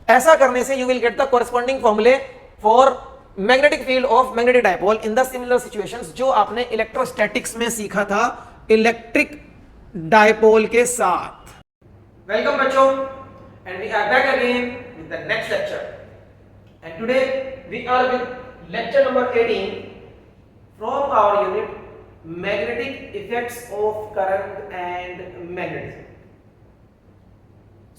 ऐसा करने से you will get the corresponding formulae for magnetic field of magnetic dipole in the similar situations, जो आपने electrostatics में सीखा था इलेक्ट्रिक डायपोल के साथ। वेलकम बच्चों, and we are back again with the next lecture, and today we are with lecture number 18 from our unit magnetic effects of current and magnetism.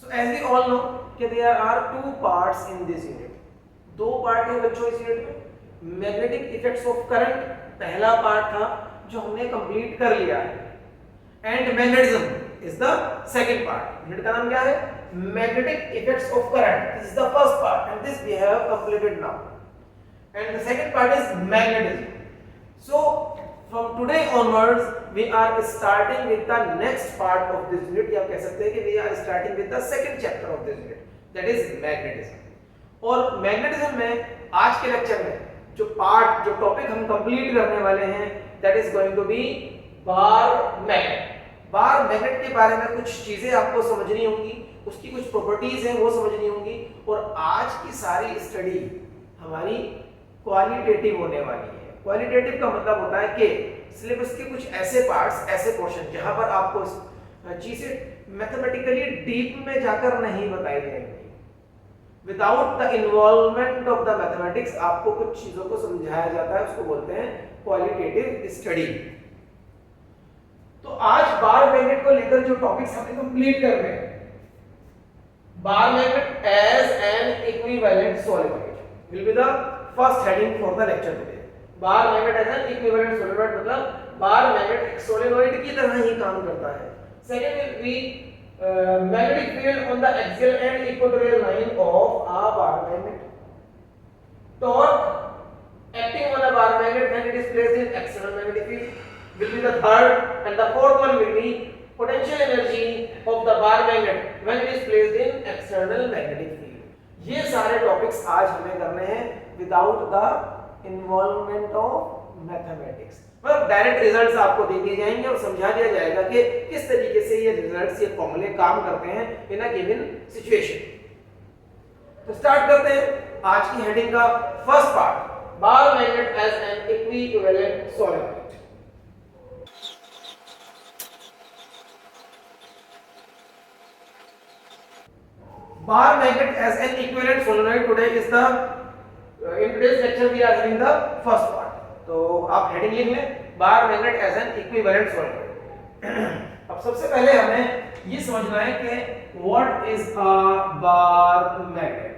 So as we all know कि there are two parts in this unit, दो part है बच्चों इस unit में। Magnetic effects of current पहला part था जो हमने कंप्लीट कर लिया है, and magnetism is the second part. Unit का नाम क्या है? Magnetic effects of current. This is the first part and this we have completed now, and the second part is magnetism. So from today onwards we are starting with the next part of this unit, या कह सकते हैं कि we are starting with the second chapter of this unit, that is magnetism। और magnetism में आज के lecture में जो टॉपिक हम कंप्लीट करने वाले हैं, that is going to be bar magnet. Bar magnet के बारे में कुछ चीजें आपको समझनी होंगी, उसकी कुछ प्रॉपर्टीज हैं वो समझनी होंगी, और आज की सारी स्टडी हमारी क्वालिटेटिव होने वाली है। क्वालिटेटिव का मतलब होता है कि सिलेबस के कुछ ऐसे पार्ट्स, ऐसे पोर्शन जहां पर आपको चीजें मैथमेटिकली डीप में जाकर नहीं बताई जाएंगी। Without the involvement of the mathematics आपको कुछ चीजों को समझाया जाता है, उसको बोलते हैं क्वालिटेटिव स्टडी। तो आज बार मैग्नेट को लेकर जो टॉपिक्स हमें कंप्लीट कर रहे हैं, bar magnet as an equivalent solenoid will be the first heading for the lecture today. Bar magnet as an equivalent solenoid मतलब बार मैग्नेट एक सॉलिनॉइड की तरह ही काम करता है। Second will be magnetic field on the axial and equatorial line of a bar magnet. Torque acting on a bar magnet when it is placed in external magnetic field will be the third, and the fourth one will be potential energy of the bar magnet when it is placed in external magnetic field. ये सारे topics आज हमें करने हैं without the involvement of mathematics. मतलब direct results आपको दे दिए जाएंगे और समझा दिया जाएगा कि किस तरीके से ये रिजल्ट्स, ये फॉर्मूले काम करते हैं इन अ गिवन सिचुएशन। तो स्टार्ट करते हैं आज की हेडिंग का first part, bar magnet as an equivalent solenoid. Bar magnet as an equivalent solenoid today is the in today's lecture we are having the first part। तो आप heading लिख लें, bar magnet as an equivalent solenoid. अब सबसे पहले हमें ये समझना है कि what is a bar magnet.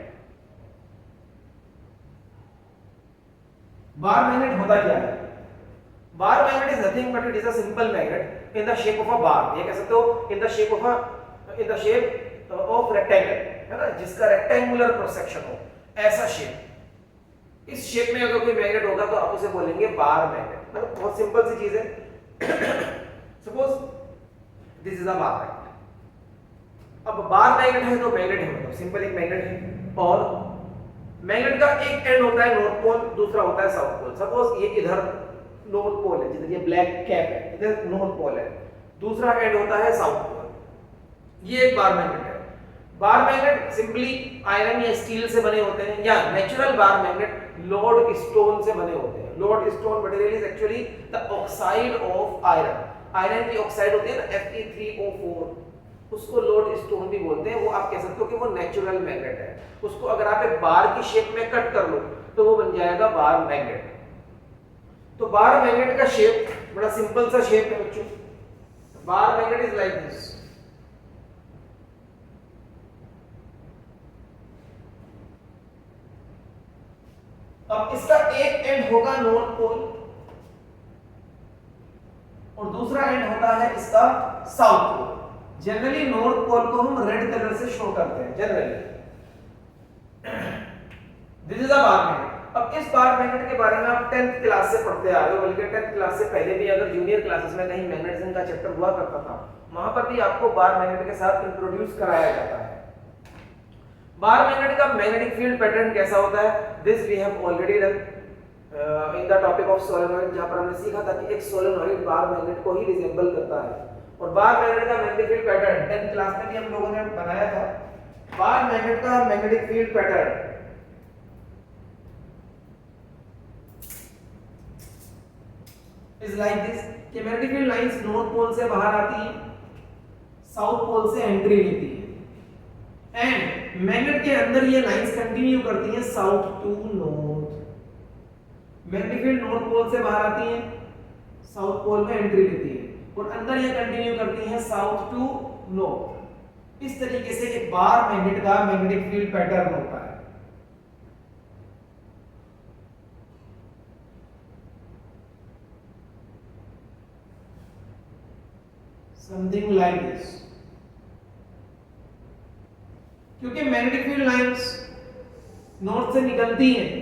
Bar magnet होता क्या है? Bar magnet is nothing but it is a simple magnet in the shape of a bar. ये कह सकते हो in the shape of rectangle, है ना, जिसका रेक्टेंगुलर क्रॉस सेक्शन हो, ऐसा शेप। इस शेप में अगर कोई मैग्नेट होगा तो आप उसे बोलेंगे बार मैग्नेट। मतलब बहुत सिंपल सी चीज है। Suppose this is a bar magnet. अब बार मैग्नेट है तो मैग्नेट है, मतलब सिंपल एक मैग्नेट है, और मैग्नेट का एक एंड होता है नॉर्थ पोल, दूसरा होता है साउथ पोल। सपोज ये इधर नॉर्थ पोल है, जिधर ये ब्लैक कैप है, इधर नॉर्थ पोल है, दूसरा एंड होता है साउथ पोल। ये एक बार मैग्नेट है। बार मैग्नेट सिंपली आयरन या स्टील से बने होते हैं, या natural bar magnet load stone से बने होते हैं। Load stone material is actually the oxide of iron. Iron की ऑक्साइड होती है ना, Fe3O4, उसको लोड स्टोन भी बोलते हैं। वो आप कह सकते हो कि वो नेचुरल मैग्नेट है। उसको अगर आप एक बार की शेप में कट कर लो तो वो बन जाएगा बार मैग्नेट। तो बार मैग्नेट का शेप बड़ा सिंपल सा शेप है बच्चों। बार मैग्नेट इज लाइक दिस। अब इसका एक एंड होगा नॉर्थ पोल और दूसरा एंड होता है इसका south pole. Generally north pole को हम रेड कलर से शो करते हैं generally. This is a bar magnet. अब इस बार मैग्नेट के बारे में आप 10th क्लास से पढ़ते आ रहे हो, बल्कि 10th क्लास से पहले भी अगर जूनियर क्लासेस में कहीं मैग्नेटिज्म का चैप्टर हुआ करता था, वहां पर भी आपको बार मैग्नेट के साथ इंट्रोड्यूस कराया जाता है। बार मैग्नेट का मैग्नेटिक फील्ड पैटर्न कैसा होता है, this we have already done in the topic of solenoid, जहां पर हमने सीखा था कि एक सोलेनॉइड बार मैग्नेट को ही रिजेंबल करता है। और बार मैग्नेट का magnetic field pattern 10th class में भी हम लोगों ने बनाया था। बार मैग्नेट का magnetic field pattern is like this कि magnetic field lines north pole से बाहर आती है, साउथ पोल से एंट्री लेती है, एंड मैग्नेट के अंदर ये लाइंस कंटिन्यू करती हैं south to north. Magnetic field north pole से बाहर आती है, साउथ पोल में एंट्री लेती है और अंदर ये कंटिन्यू करती हैं साउथ टू नॉर्थ। इस तरीके से एक बार मैग्नेट का मैग्नेटिक फील्ड पैटर्न होता है। Something like this. क्योंकि मैग्नेटिक फील्ड लाइंस नॉर्थ से निकलती हैं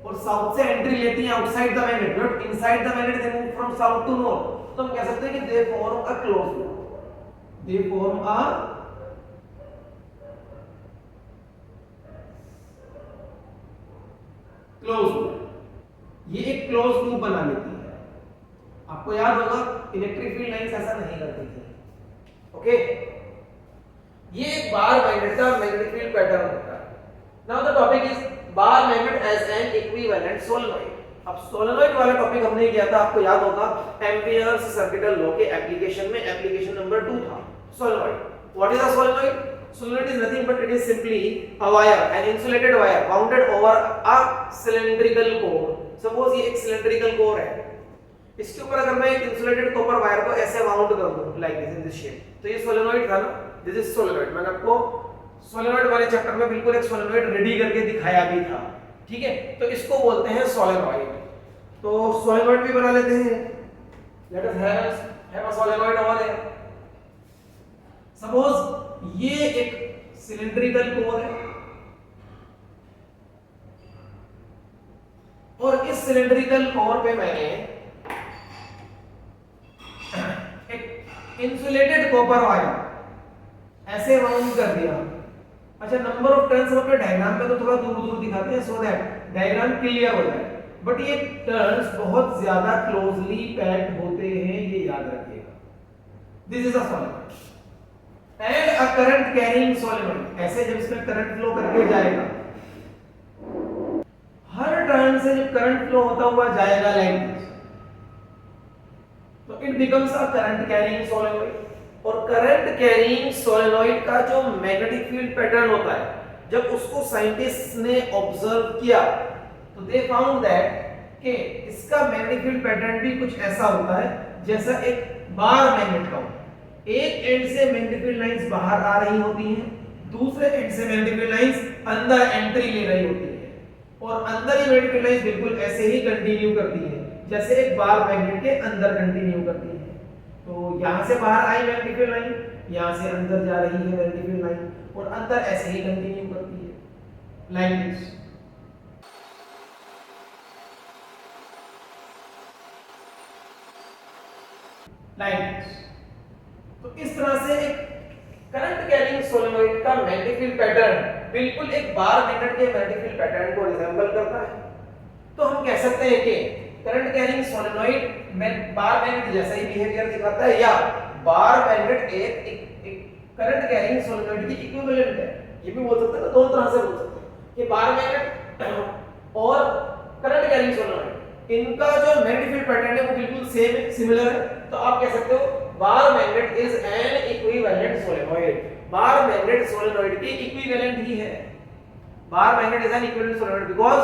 और साउथ से एंट्री लेती हैं outside the magnet, not inside the magnet, they move from south to north, तो हम कह सकते हैं कि they form a close loop, they form a close loop. ये एक क्लोज लूप बना लेती है। आपको याद होगा इलेक्ट्रिक फील्ड लाइंस ऐसा नहीं करती थी। ओके, ये एक बार मैग्नेट का मैग्नेटिक फील्ड पैटर्न होता है। Now the topic is bar magnet as an equivalent solenoid. अब सोलेनोइड वाला टॉपिक हमने किया था, आपको याद होगा एम्पियर्स सर्किटल लॉ के एप्लीकेशन में, एप्लीकेशन नंबर 2 था solenoid. What is a solenoid? Solenoid is nothing but it is simply a wire, an insulated wire mounted over a cylindrical core. Suppose ये एक cylindrical core है, इसके ऊपर अगर मैं एक insulated copper wire को ऐसे माउंट कर दूं like this in this shape, तो ये solenoid था ना, this is solenoid। मैंने आपको solenoid वाले चैप्टर में बिल्कुल एक solenoid रेडी करके दिखाया भी था, ठीक है? तो इसको बोलते हैं solenoid। तो solenoid भी बना लेते हैं। Let us have a solenoid over here। Suppose ये एक सिलिंड्रिकल कोर है और इस सिलिंड्रिकल कोर पे मैंने एक इंसुलेटेड कॉपर वायर ऐसे माउंट कर दिया। अच्छा, नंबर ऑफ टर्न्स हम अपने डायग्राम पे तो थोड़ा दूर दूर दिखाते हैं सो दैट डायग्राम क्लियर हो जाए, बट ये टर्न्स बहुत ज्यादा क्लोजली पैक्ड होते हैं, ये याद रखिएगा। This is a solenoid and a current carrying solenoid. ऐसे जब इसमें करंट फ्लो करके जाएगा, हर टर्न से जब करंट फ्लो होता हुआ जाएगा लाइक दिस, तो it becomes a current carrying solenoid. और करंट कैरिंग सोलेनोइड का जो मैग्नेटिक फील्ड पैटर्न होता है, जब उसको साइंटिस्ट ने ऑब्जर्व किया तो दे फाउंड दैट कि इसका मैग्नेटिक फील्ड पैटर्न भी कुछ ऐसा होता है जैसा एक बार मैग्नेट का। एक एंड से मैग्नेटिक फील्ड लाइंस बाहर आ रही होती हैं, दूसरे एंड से मैग्नेटिक फील्ड लाइंस अंदर एंट्री ले रही होती है, और अंदर ही मैग्नेटिक फील्ड लाइंस बिल्कुल ऐसे ही कंटिन्यू करती है जैसे एक बार मैग्नेट के अंदर कंटिन्यू करती है। तो यहां से बाहर आई मैग्नेटिक फील्ड लाइन, यहां से अंदर जा रही है मैग्नेटिक फील्ड लाइन, और अंदर ऐसे ही कंटिन्यू करती है लाइक दिस। Like this. तो इस तरह से एक करंट कैरिंग सोलेनोइड का मैग्नेटिक फील्ड पैटर्न बिल्कुल एक बार मैग्नेट के मैग्नेटिक फील्ड पैटर्न को रिजेंबल करता है। तो हम कह सकते हैं कि करंट कैरिंग सोलेनोइड में बार मैग्नेट जैसा ही बिहेवियर दिखाता है, या बार मैग्नेट एक करंट कैरिंग सोलेनोइड की इक्विवेलेंट है। ये भी बोल सकते हैं, दोनों तरह से बोल सकते हैं कि बार मैग्नेट और करंट कैरिंग सोलेनोइड, इनका जो मैग्नेटिक फील्ड पैटर्न है वो बिल्कुल सेम है, सिमिलर है। तो आप कह सकते हो बार magnet is an equivalent solenoid. Bar magnet solenoid की इक्विवेलेंट ही है। Bar magnet is an equivalent solenoid because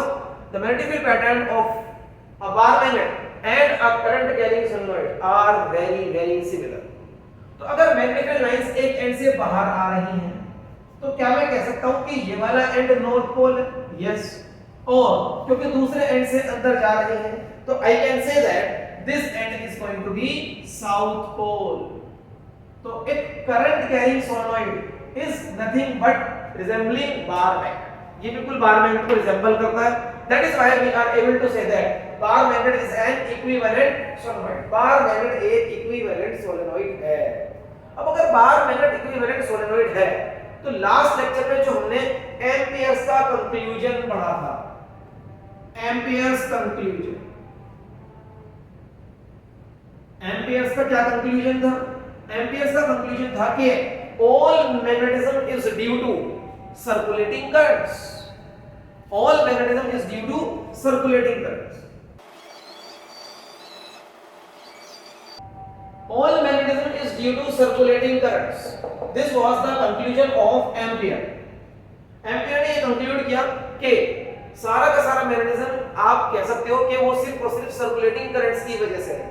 the magnetic field pattern of a bar magnet and a current carrying solenoid are very similar। तो अगर magnetic field lines एक and से बाहर आ रही हैं, तो क्या मैं कह सकता हूं कि ये वाला एंड नॉर्थ पोल है? यस। और क्योंकि दूसरे एंड से अंदर जा रहे हैं, तो I can say that this end is going to be south pole. तो एक current carrying solenoid is nothing but resembling bar magnet. ये बिल्कुल बार मैग्नेट को रिजेंबल करता है। That is why we are able to say that bar magnet is an equivalent solenoid। bar magnet एक equivalent solenoid है। अब अगर bar magnet equivalent solenoid है, तो लास्ट लेक्चर में जो हमने एम्पियर्स का कंक्लूजन पढ़ा था, एम्पियर्स कंक्लूजन, एम्पियर्स का क्या कंक्लूजन था? एम्पियर्स का कंक्लूजन था कि all magnetism is due to circulating currents. All magnetism is due to circulating currents. All magnetism is due to circulating currents. This was the conclusion of Ampere. Ampere ने conclude किया कि सारा का सारा magnetism आप कह सकते हो कि वो सिर्फ और सिर्फ सर्कुलेटिंग करंट्स की वजह से है।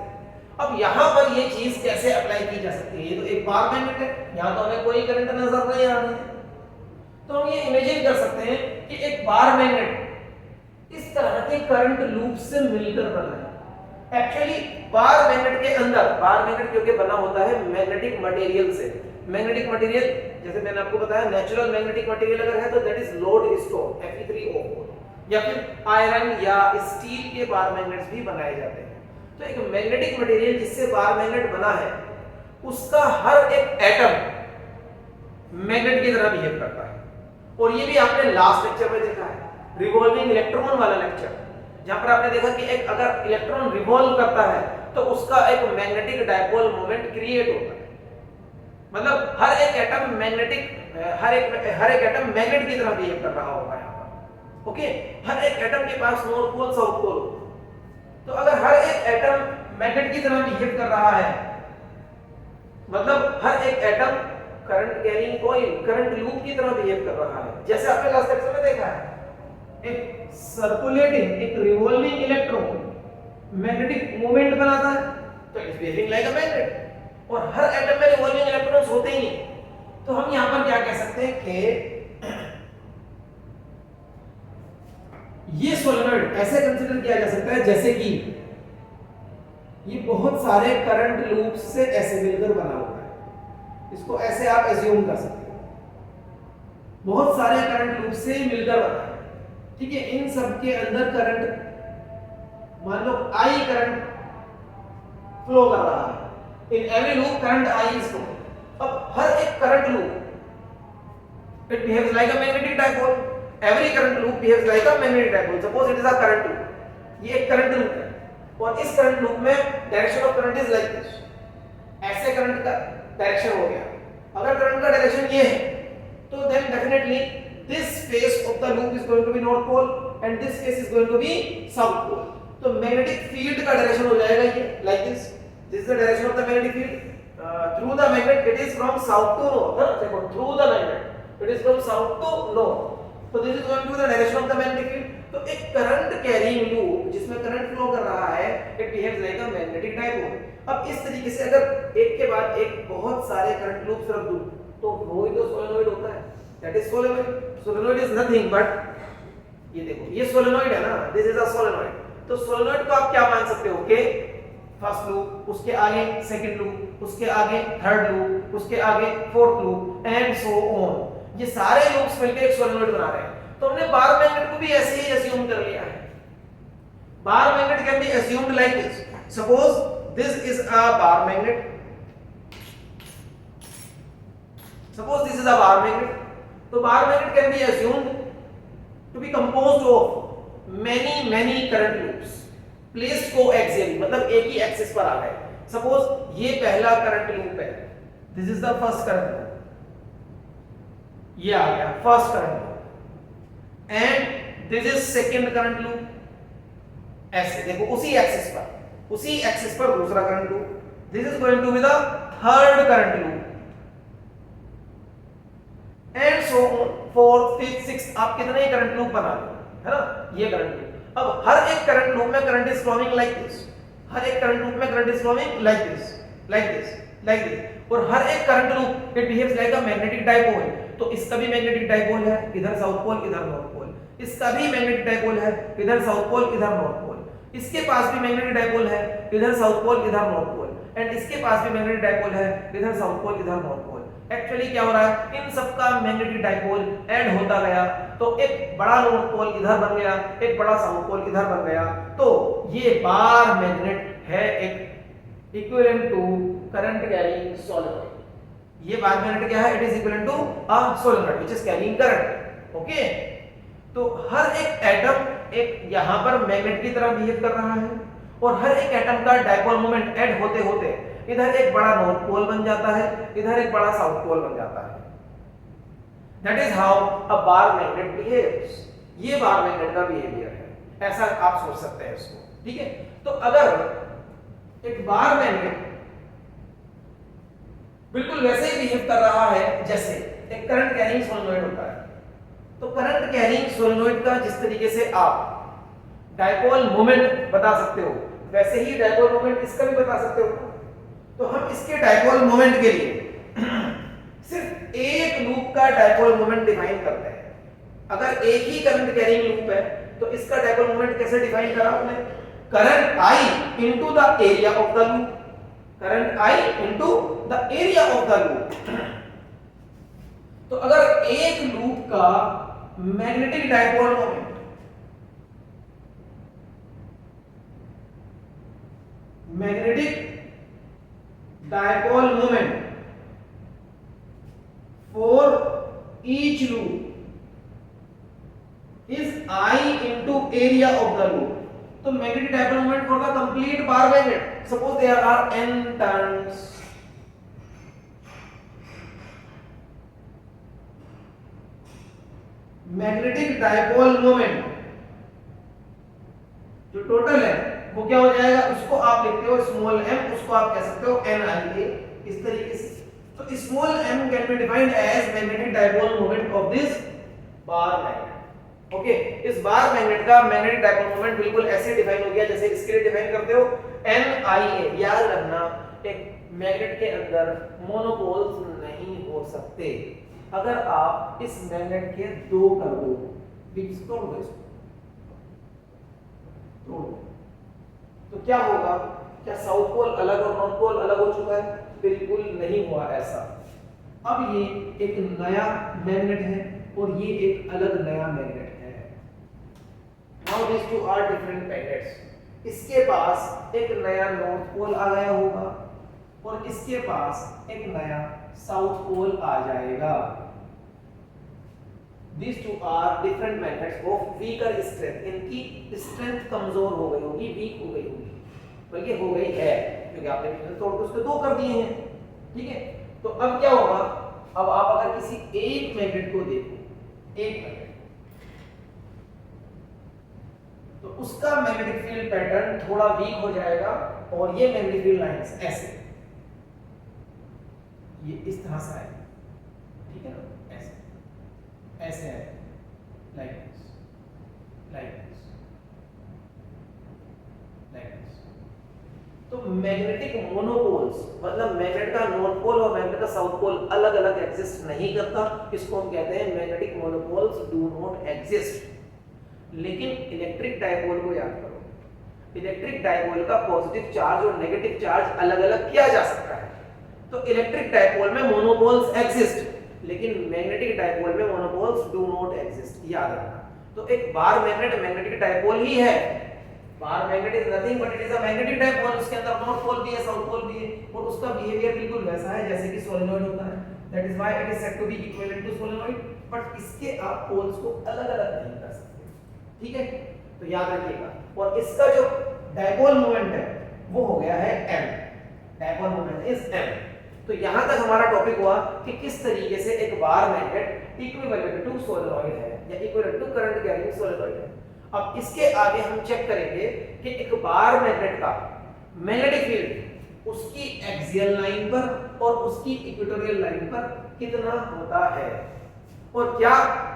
अब यहाँ पर ये चीज कैसे अप्लाई की जा सकती है? ये तो एक बार मैग्नेट है, यहाँ तो हमें कोई करंट नजर नहीं आ रही है, तो हम ये इमेजिन कर सकते हैं कि एक बार मैग्नेट इस तरह के करंट लूप से मिलकर बना है। एक्चुअली बार मैग्नेट के अंदर, बार मैग्नेट क्योंकि बना होता है मैग्नेटिक मटेरियल से। मैग्नेटिक मटेरियल जैसे मैंने आपको बताया, नेचुरल मैग्नेटिक मटेरियल अगर है तो दैट इज लोडस्टोन Fe3O4, या फिर आयरन या स्टील के बार मैग्नेट्स भी बनाए जाते हैं। तो एक मैग्नेटिक मटेरियल जिससे बार मैग्नेट बना है, उसका हर एक एटम मैग्नेट की तरह बिहेव करता है। और ये भी आपने लास्ट लेक्चर में देखा है, रिवॉल्विंग इलेक्ट्रॉन वाला लेक्चर, जहां पर आपने देखा कि एक अगर इलेक्ट्रॉन रिवॉल्व करता है तो उसका एक मैग्नेटिक डायपोल मोमेंट क्रिएट होता है। मतलब हर एक एटम मैग्नेटिक, हर एक एटम मैग्नेट की तरह बिहेव कर रहा होगा यहाँ पर। ओके, हर एक एटम के पास नॉर्थ पोल साउथ पोल। तो अगर हर एक एटम मैग्नेट की तरह बिहेव कर रहा है, मतलब हर एक atom current carrying coil, current loop की तरह बिहेव कर रहा है। जैसे आपने लास्ट लेक्चर में देखा है, एक सर्कुलेटिंग, एक रिवॉल्विंग इलेक्ट्रॉन मैग्नेटिक मोमेंट बनाता है, तो it is behaving like a magnet. और हर एटम में रिवॉल्विंग इलेक्ट्रॉन्स होते ही नहीं। तो हम यहां पर क्या कह सकते हैं कि ये सोलेनॉइड ऐसे कंसीडर किया जा सकता है जैसे कि ये बहुत सारे करंट लूप से ऐसे मिलकर बना हुआ है। इसको ऐसे आप एज्यूम कर सकते हो, बहुत सारे करंट लूप से मिलकर बना है। ठीक है, इन सब के अंदर करंट, मान लो I करंट फ्लो कर रहा है, in every loop current I is flowing। अब हर एक current loop it behaves like a magnetic dipole. Every current loop behaves like a magnetic dipole. Suppose it is a current loop. ये एक current loop है और इस current loop में direction of current is like this. ऐसे current का direction हो गया। अगर करंट का डायरेक्शन ये है तो then definitely this face of the loop is going to be north pole and this face is going to be south pole. तो मैग्नेटिक फील्ड का डायरेक्शन हो जाएगा ये like this. This is the direction of the magnetic field through the magnet. It is from south to north. देखो, through the magnet it is from south to north. तो this is going to the direction of the magnetic field. तो एक current carrying loop जिसमें current flow कर रहा है, it behaves like a magnetic dipole. अब इस तरीके से अगर एक के बाद एक बहुत सारे करंट लूप्स रख दूं तो वो ही तो सोलेनॉइड होता है, that is solenoid. Solenoid is nothing but ये देखो, ये सोलेनॉइड है ना, दिस इज अ सोलेनॉइड। तो सोलेनॉइड को आप क्या मान सकते हो कि फर्स्ट लूप, उसके आगे सेकंड लूप, उसके आगे थर्ड लूप, उसके आगे fourth loop and so on. ये सारे लूप्स मिलकर एक सोलेनॉइड बना रहे हैं। तो हमने बार मैग्नेट को भी ऐसे ही अज्यूम कर लिया है। Bar magnet can be assumed like this. Suppose this is a bar magnet. Suppose this is a bar magnet. तो bar magnet can be assumed to be composed of many current loops placed coaxially, मतलब एक ही axis पर आ गए। Suppose ये पहला current loop है, this is the first current loop, ये आ गया first current loop and this is second current loop. ऐसे देखो, उसी एक्सिस पर दूसरा current loop, this is going to be the third current loop and so on, fourth, fifth, sixth. आप कितने ही करंट लूप बना लो, है ना, ये करंट लूप। अब हर एक करंट लूप में current is flowing like this. हर एक करंट लूप में current is flowing like this, like this, like this. और हर एक current loop it behaves like a magnetic dipole. तो इसका भी मैग्नेटिक डायपोल है, इधर साउथ पोल इधर नॉर्थ पोल। इसका भी मैग्नेटिक डायपोल है, इधर साउथ पोल इधर नॉर्थ पोल। इसके पास भी मैग्नेटिक डायपोल है, इधर साउथ पोल इधर नॉर्थ पोल। एंड इसके पास भी मैग्नेटिक डायपोल है, इधर साउथ पोल इधर नॉर्थ पोल। एक्चुअली क्या हो रहा है, इन सबका मैग्नेटिक डायपोल ऐड होता गया तो एक बड़ा नॉर्थ पोल इधर बन गया, एक बड़ा साउथ पोल इधर बन गया। तो ये बार मैग्नेट है, एक equivalent to current carrying solenoid. ये बार मैग्नेट क्या है, it is equivalent to a solenoid which is carrying current. Okay, तो हर एक एटम एक यहां पर मैग्नेट की तरह बिहेव कर रहा है और हर एक एटम का डायपोल मोमेंट ऐड होते होते इधर एक बड़ा नॉर्थ पोल बन जाता है, इधर एक बड़ा साउथ पोल बन जाता है। That is how a bar magnet behaves. ये बार मैग्नेट का बिहेवियर है, ऐसा आप सोच सकते हैं इसको, ठीक है। तो अगर एक बार मैग्नेट बिल्कुल वैसे ही बिहेव कर रहा है जैसे एक करंट कैरिंग सोलेनोइड होता है, तो करंट कैरिंग सोलेनोइड का जिस तरीके से आप डायपोल मोमेंट बता सकते हो, वैसे ही डायपोल मोमेंट इसका भी बता सकते हो। तो हम इसके डायपोल मोमेंट के लिए सिर्फ एक लूप का डायपोल मोमेंट डिफाइन करते हैं। अगर एक ही करंट कैरिंग लूप है तो इसका डायपोल मोमेंट कैसे डिफाइन करा आपने? Current I into the area of the loop, current I into the area of the loop. तो अगर एक लूप का magnetic dipole moment for each loop is I into area of the loop. So magnetic dipole moment for the complete bar magnet, suppose there are n turns, magnetic dipole moment जो total है वो क्या हो जाएगा, उसको आप लिखते हो स्मॉल m, उसको आप कह सकते हो NIA, इस तरीके से। तो small m can be defined as magnetic dipole moment of this bar magnet. Okay, इस बार मैग्नेट का मैग्नेटिक डायपोल मोमेंट बिल्कुल ऐसे डिफाइन हो गया जैसे इसके लिए डिफाइन करते हो NIA। याद रखना, एक मैग्नेट के अंदर मोनोपोल्स नहीं हो सकते। अगर आप इस मैग्नेट के दो कर दो, तोड़ दो इसको, तो क्या होगा? क्या साउथ पोल अलग और नॉर्थ पोल अलग हो चुका है? बिल्कुल नहीं हुआ ऐसा। अब ये एक नया मैग्नेट है और ये एक अलग नया मैग्नेट है। Now this two are different magnets. इसके पास एक नया नॉर्थ पोल आ गया होगा और इसके पास एक नया साउथ पोल आ जाएगा। These two are different magnets of weaker strength। इनकी स्ट्रेंथ कमजोर हो गई होगी, वीक हो गई होगी, बल्कि हो गई है क्योंकि आपने तोड़ के उसके दो कर दिए हैं, ठीक है। तो अब क्या होगा? अब आप अगर किसी एक मैग्नेट को देखो, एक मैग्नेट, तो उसका मैग्नेटिक फील्ड पैटर्न थोड़ा वीक हो जाएगा और ये मैग्नेटिक फील्ड लाइंस ऐसे, ये इस तरह से आएगी, ठीक है ना, ऐसे है, like this, like this, like this. तो मैग्नेटिक मोनोपोल्स मतलब मैग्नेट का नॉर्थ पोल और मैग्नेट का साउथ पोल अलग अलग एग्जिस्ट नहीं करता, इसको हम कहते हैं magnetic monopoles do not exist. लेकिन इलेक्ट्रिक डायपोल को याद करो, इलेक्ट्रिक डायपोल का पॉजिटिव चार्ज और नेगेटिव चार्ज अलग अलग किया जा सकता है। तो इलेक्ट्रिक डायपोल में मोनोपोल्स एग्जिस्ट, लेकिन मैग्नेटिक डायपोल में मोनोपोल्स डू नॉट एग्जिस्ट, याद रखना। तो एक बार मैग्नेट मैग्नेटिक डायपोल ही है। Bar magnet is nothing but it is a magnetic dipole. उसके अंदर नॉर्थ पोल भी है, साउथ पोल भी है और उसका बिहेवियर बिल्कुल वैसा है जैसे कि सोलेनोइड होता है। That is why it is said to be equivalent to solenoid. But इसके आप पोल्स को अलग-अलग नहीं कर सकते, ठीक है, तो याद रखिएगा। और इसका जो डायपोल मोमेंट है वो हो गया है m, dipole moment is m। तो यहां तक हमारा टॉपिक हुआ कि किस तरीके से एक bar magnet equivalent to solenoid है या equivalent to current carrying solenoid है। अब इसके आगे हम चेक करेंगे कि एक बार मैग्नेट का मैग्नेटिक फील्ड उसकी एक्सियल लाइन पर और उसकी इक्वेटोरियल लाइन पर कितना होता है, और क्या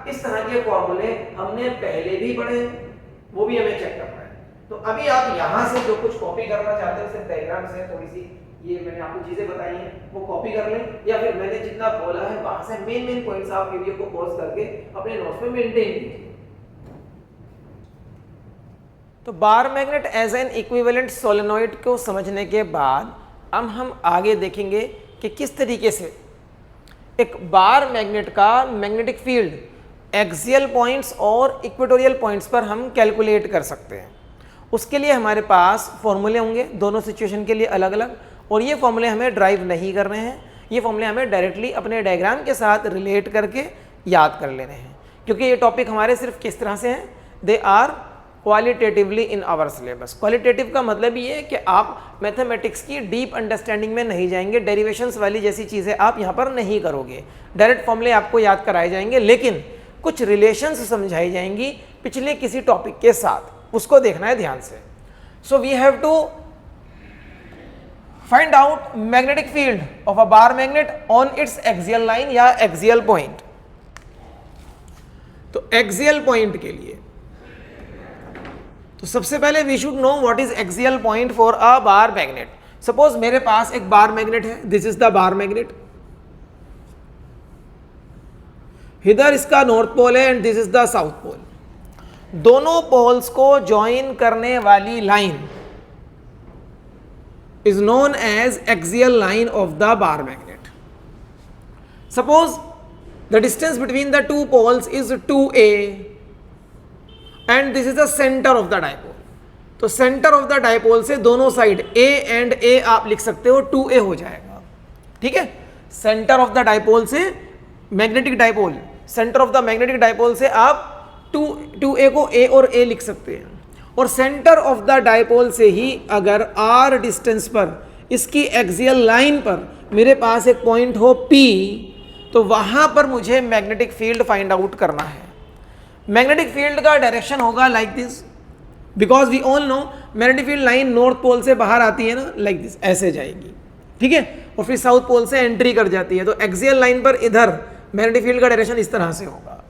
इस तरह के फॉर्मूले हमने पहले भी पढ़े हैं, वो भी हमें चेक करना है। तो अभी आप यहां से जो कुछ कॉपी करना चाहते हैं सिर्फ डायग्राम से थोड़ी सी ये मैंने आपको चीजें बताई हैं वो कॉपी कर लें, या फिर मैंने जितना बोला है वहां से मेन पॉइंट्स आप वीडियो को पॉज करके अपने नोट्स में मेंटेन कीजिए। तो bar magnet as an equivalent solenoid को समझने के बाद अब हम आगे देखेंगे कि किस तरीके से एक बार मैग्नेट का मैग्नेटिक फील्ड एक्सियल पॉइंट्स और इक्वेटोरियल पॉइंट्स पर हम कैलकुलेट कर सकते हैं। उसके लिए हमारे पास फॉर्मूले होंगे दोनों सिचुएशन के लिए अलग अलग, और ये फॉर्मूले हमें ड्राइव नहीं करने हैं, ये फॉर्मूले हमें डायरेक्टली अपने डायग्राम के साथ रिलेट करके याद कर लेने हैं, क्योंकि ये टॉपिक हमारे सिर्फ किस तरह से हैं, they are qualitatively in our syllabus. Qualitative का मतलब ये है कि आप मैथमेटिक्स की डीप अंडरस्टैंडिंग में नहीं जाएंगे, डेरिवेशंस वाली जैसी चीज़ें आप यहाँ पर नहीं करोगे, डायरेक्ट फॉर्मूले आपको याद कराए जाएंगे, लेकिन कुछ रिलेशंस समझाई जाएंगी पिछले किसी टॉपिक के साथ, उसको देखना है ध्यान से। So we have to find out magnetic field of a bar magnet on its axial line या एक्सियल पॉइंट। तो एक्सियल पॉइंट के लिए तो सबसे पहले we should know what is axial point for a bar magnet. Suppose मेरे पास एक बार मैग्नेट है, this is the bar magnet, इधर इसका नॉर्थ पोल है and this is the south pole. दोनों पोल्स को ज्वाइन करने वाली line is known as axial line of the bar magnet. Suppose the distance between the two poles is 2a and this is the center of the dipole. तो center of the dipole से दोनों side a and a आप लिख सकते हो 2a हो जाएगा, ठीक है। center of the dipole से magnetic dipole, center of the magnetic dipole से आप 2a को a और a लिख सकते हैं, और सेंटर ऑफ द डाइपोल से ही अगर r डिस्टेंस पर इसकी एक्सियल लाइन पर मेरे पास एक पॉइंट हो P, तो वहां पर मुझे मैग्नेटिक फील्ड फाइंड आउट करना है। मैग्नेटिक फील्ड का डायरेक्शन होगा like this, because we all know magnetic field line north pole से बाहर आती है ना, लाइक दिस, ऐसे जाएगी, ठीक है, और फिर साउथ पोल से एंट्री कर जाती है। तो एक्सियल लाइन पर इधर मैग्नेटिक फील्ड का डायरेक्शन इस तरह से होगा।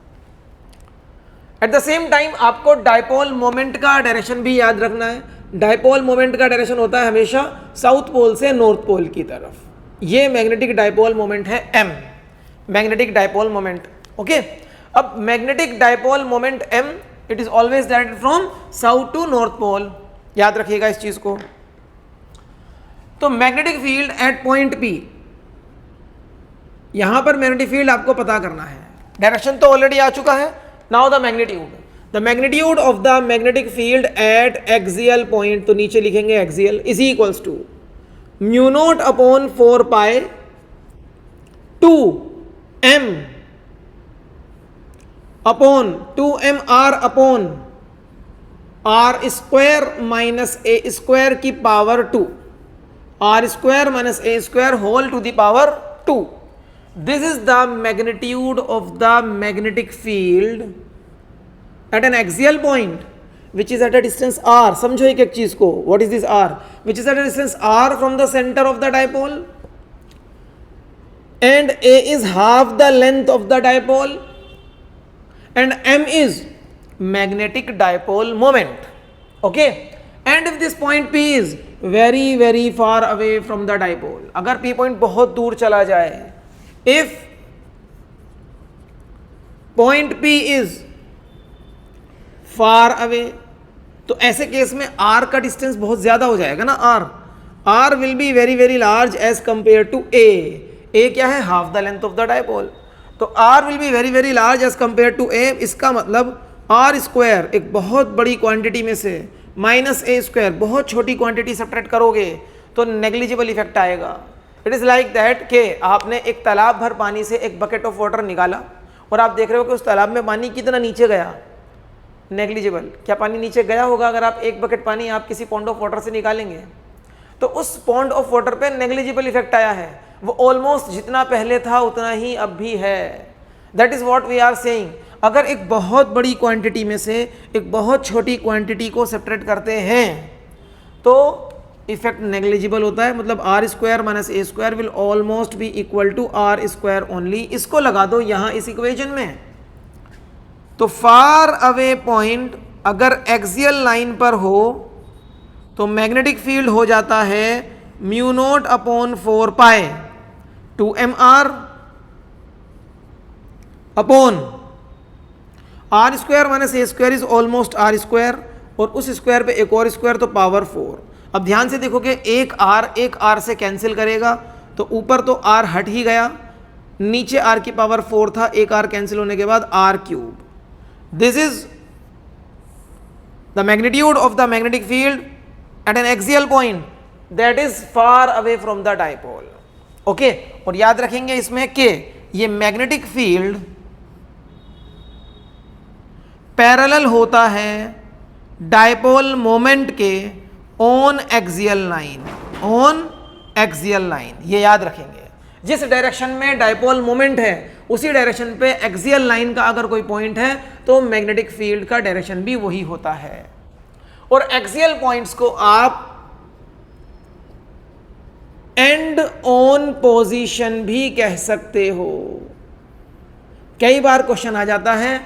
एट द सेम टाइम आपको डाइपोल मोमेंट का डायरेक्शन भी याद रखना है। डाइपोल मोमेंट का डायरेक्शन होता है हमेशा साउथ पोल से नॉर्थ पोल की तरफ। ये मैग्नेटिक डाइपोल मोमेंट है m, magnetic dipole moment, okay. अब magnetic dipole moment m, it is always directed from south to north pole, याद रखिएगा इस चीज को। तो magnetic field at point P, यहां पर मैग्नेटिक फील्ड आपको पता करना है। डायरेक्शन तो ऑलरेडी आ चुका है। Now the magnitude of the magnetic field at axial point, तो नीचे लिखेंगे axial is equals to mu naught upon 4 pi 2 m upon 2m r upon r square minus a square की power 2, r square minus a square whole to the power 2. This is the magnitude of the magnetic field at an axial point which is at a distance r. समझो एक चीज को, what is this r? Which is at a distance r from the center of the dipole, and a is half the length of the dipole, and m is magnetic dipole moment, okay. And if this point P is very very far away from the dipole, अगर P point बहुत दूर चला जाए, if point P is far away, तो ऐसे case में R का distance बहुत ज्यादा हो जाएगा ना, R will be very very large as compared to A क्या है, half the length of the dipole, तो R will be very very large as compared to A। इसका मतलब R स्क्वायर एक बहुत बड़ी क्वांटिटी में से माइनस A स्क्वायर बहुत छोटी क्वांटिटी सब्ट्रैक्ट करोगे तो नेग्लिजिबल इफेक्ट आएगा। इट इज़ लाइक दैट कि आपने एक तालाब भर पानी से एक बकेट ऑफ वाटर निकाला और आप देख रहे हो कि उस तालाब में पानी कितना नीचे गया, नेग्लिजिबल। क्या पानी नीचे गया होगा अगर आप एक बकेट पानी आप किसी पॉन्ड ऑफ वाटर से निकालेंगे? तो उस पॉन्ड ऑफ वाटर पे नेग्लिजिबल इफेक्ट आया है, वो ऑलमोस्ट जितना पहले था उतना ही अब भी है। That is what we are saying. अगर एक बहुत बड़ी क्वांटिटी में से एक बहुत छोटी क्वांटिटी को सेपरेट करते हैं तो इफेक्ट नेग्लिजिबल होता है, मतलब r square minus a square will almost be equal to r square only. इसको लगा दो यहाँ इस इक्वेशन में। तो फार अवे पॉइंट अगर एक्सियल लाइन पर हो तो मैग्नेटिक फील्ड हो जाता है mu naught upon 4 pi 2mr upon r square minus a square is almost r square, और उस स्क्वायर पे एक और स्क्वायर तो पावर 4। अब ध्यान से देखोगे एक आर से कैंसिल करेगा तो ऊपर तो आर हट ही गया, नीचे आर की पावर 4 था, एक आर कैंसिल होने के बाद r cube. This is the magnitude of the magnetic field at an axial point that is far away from the dipole, okay. और याद रखेंगे इसमें कि ये मैग्नेटिक फील्ड पैरेलल होता है डायपोल मोमेंट के on axial line, on axial line, ये याद रखेंगे। जिस डायरेक्शन में डायपोल मोमेंट है उसी डायरेक्शन पे एक्सियल लाइन का अगर कोई पॉइंट है तो मैग्नेटिक फील्ड का डायरेक्शन भी वही होता है। और एक्सियल पॉइंट्स को आप एंड ऑन पोजीशन भी कह सकते हो। कई बार क्वेश्चन आ जाता है,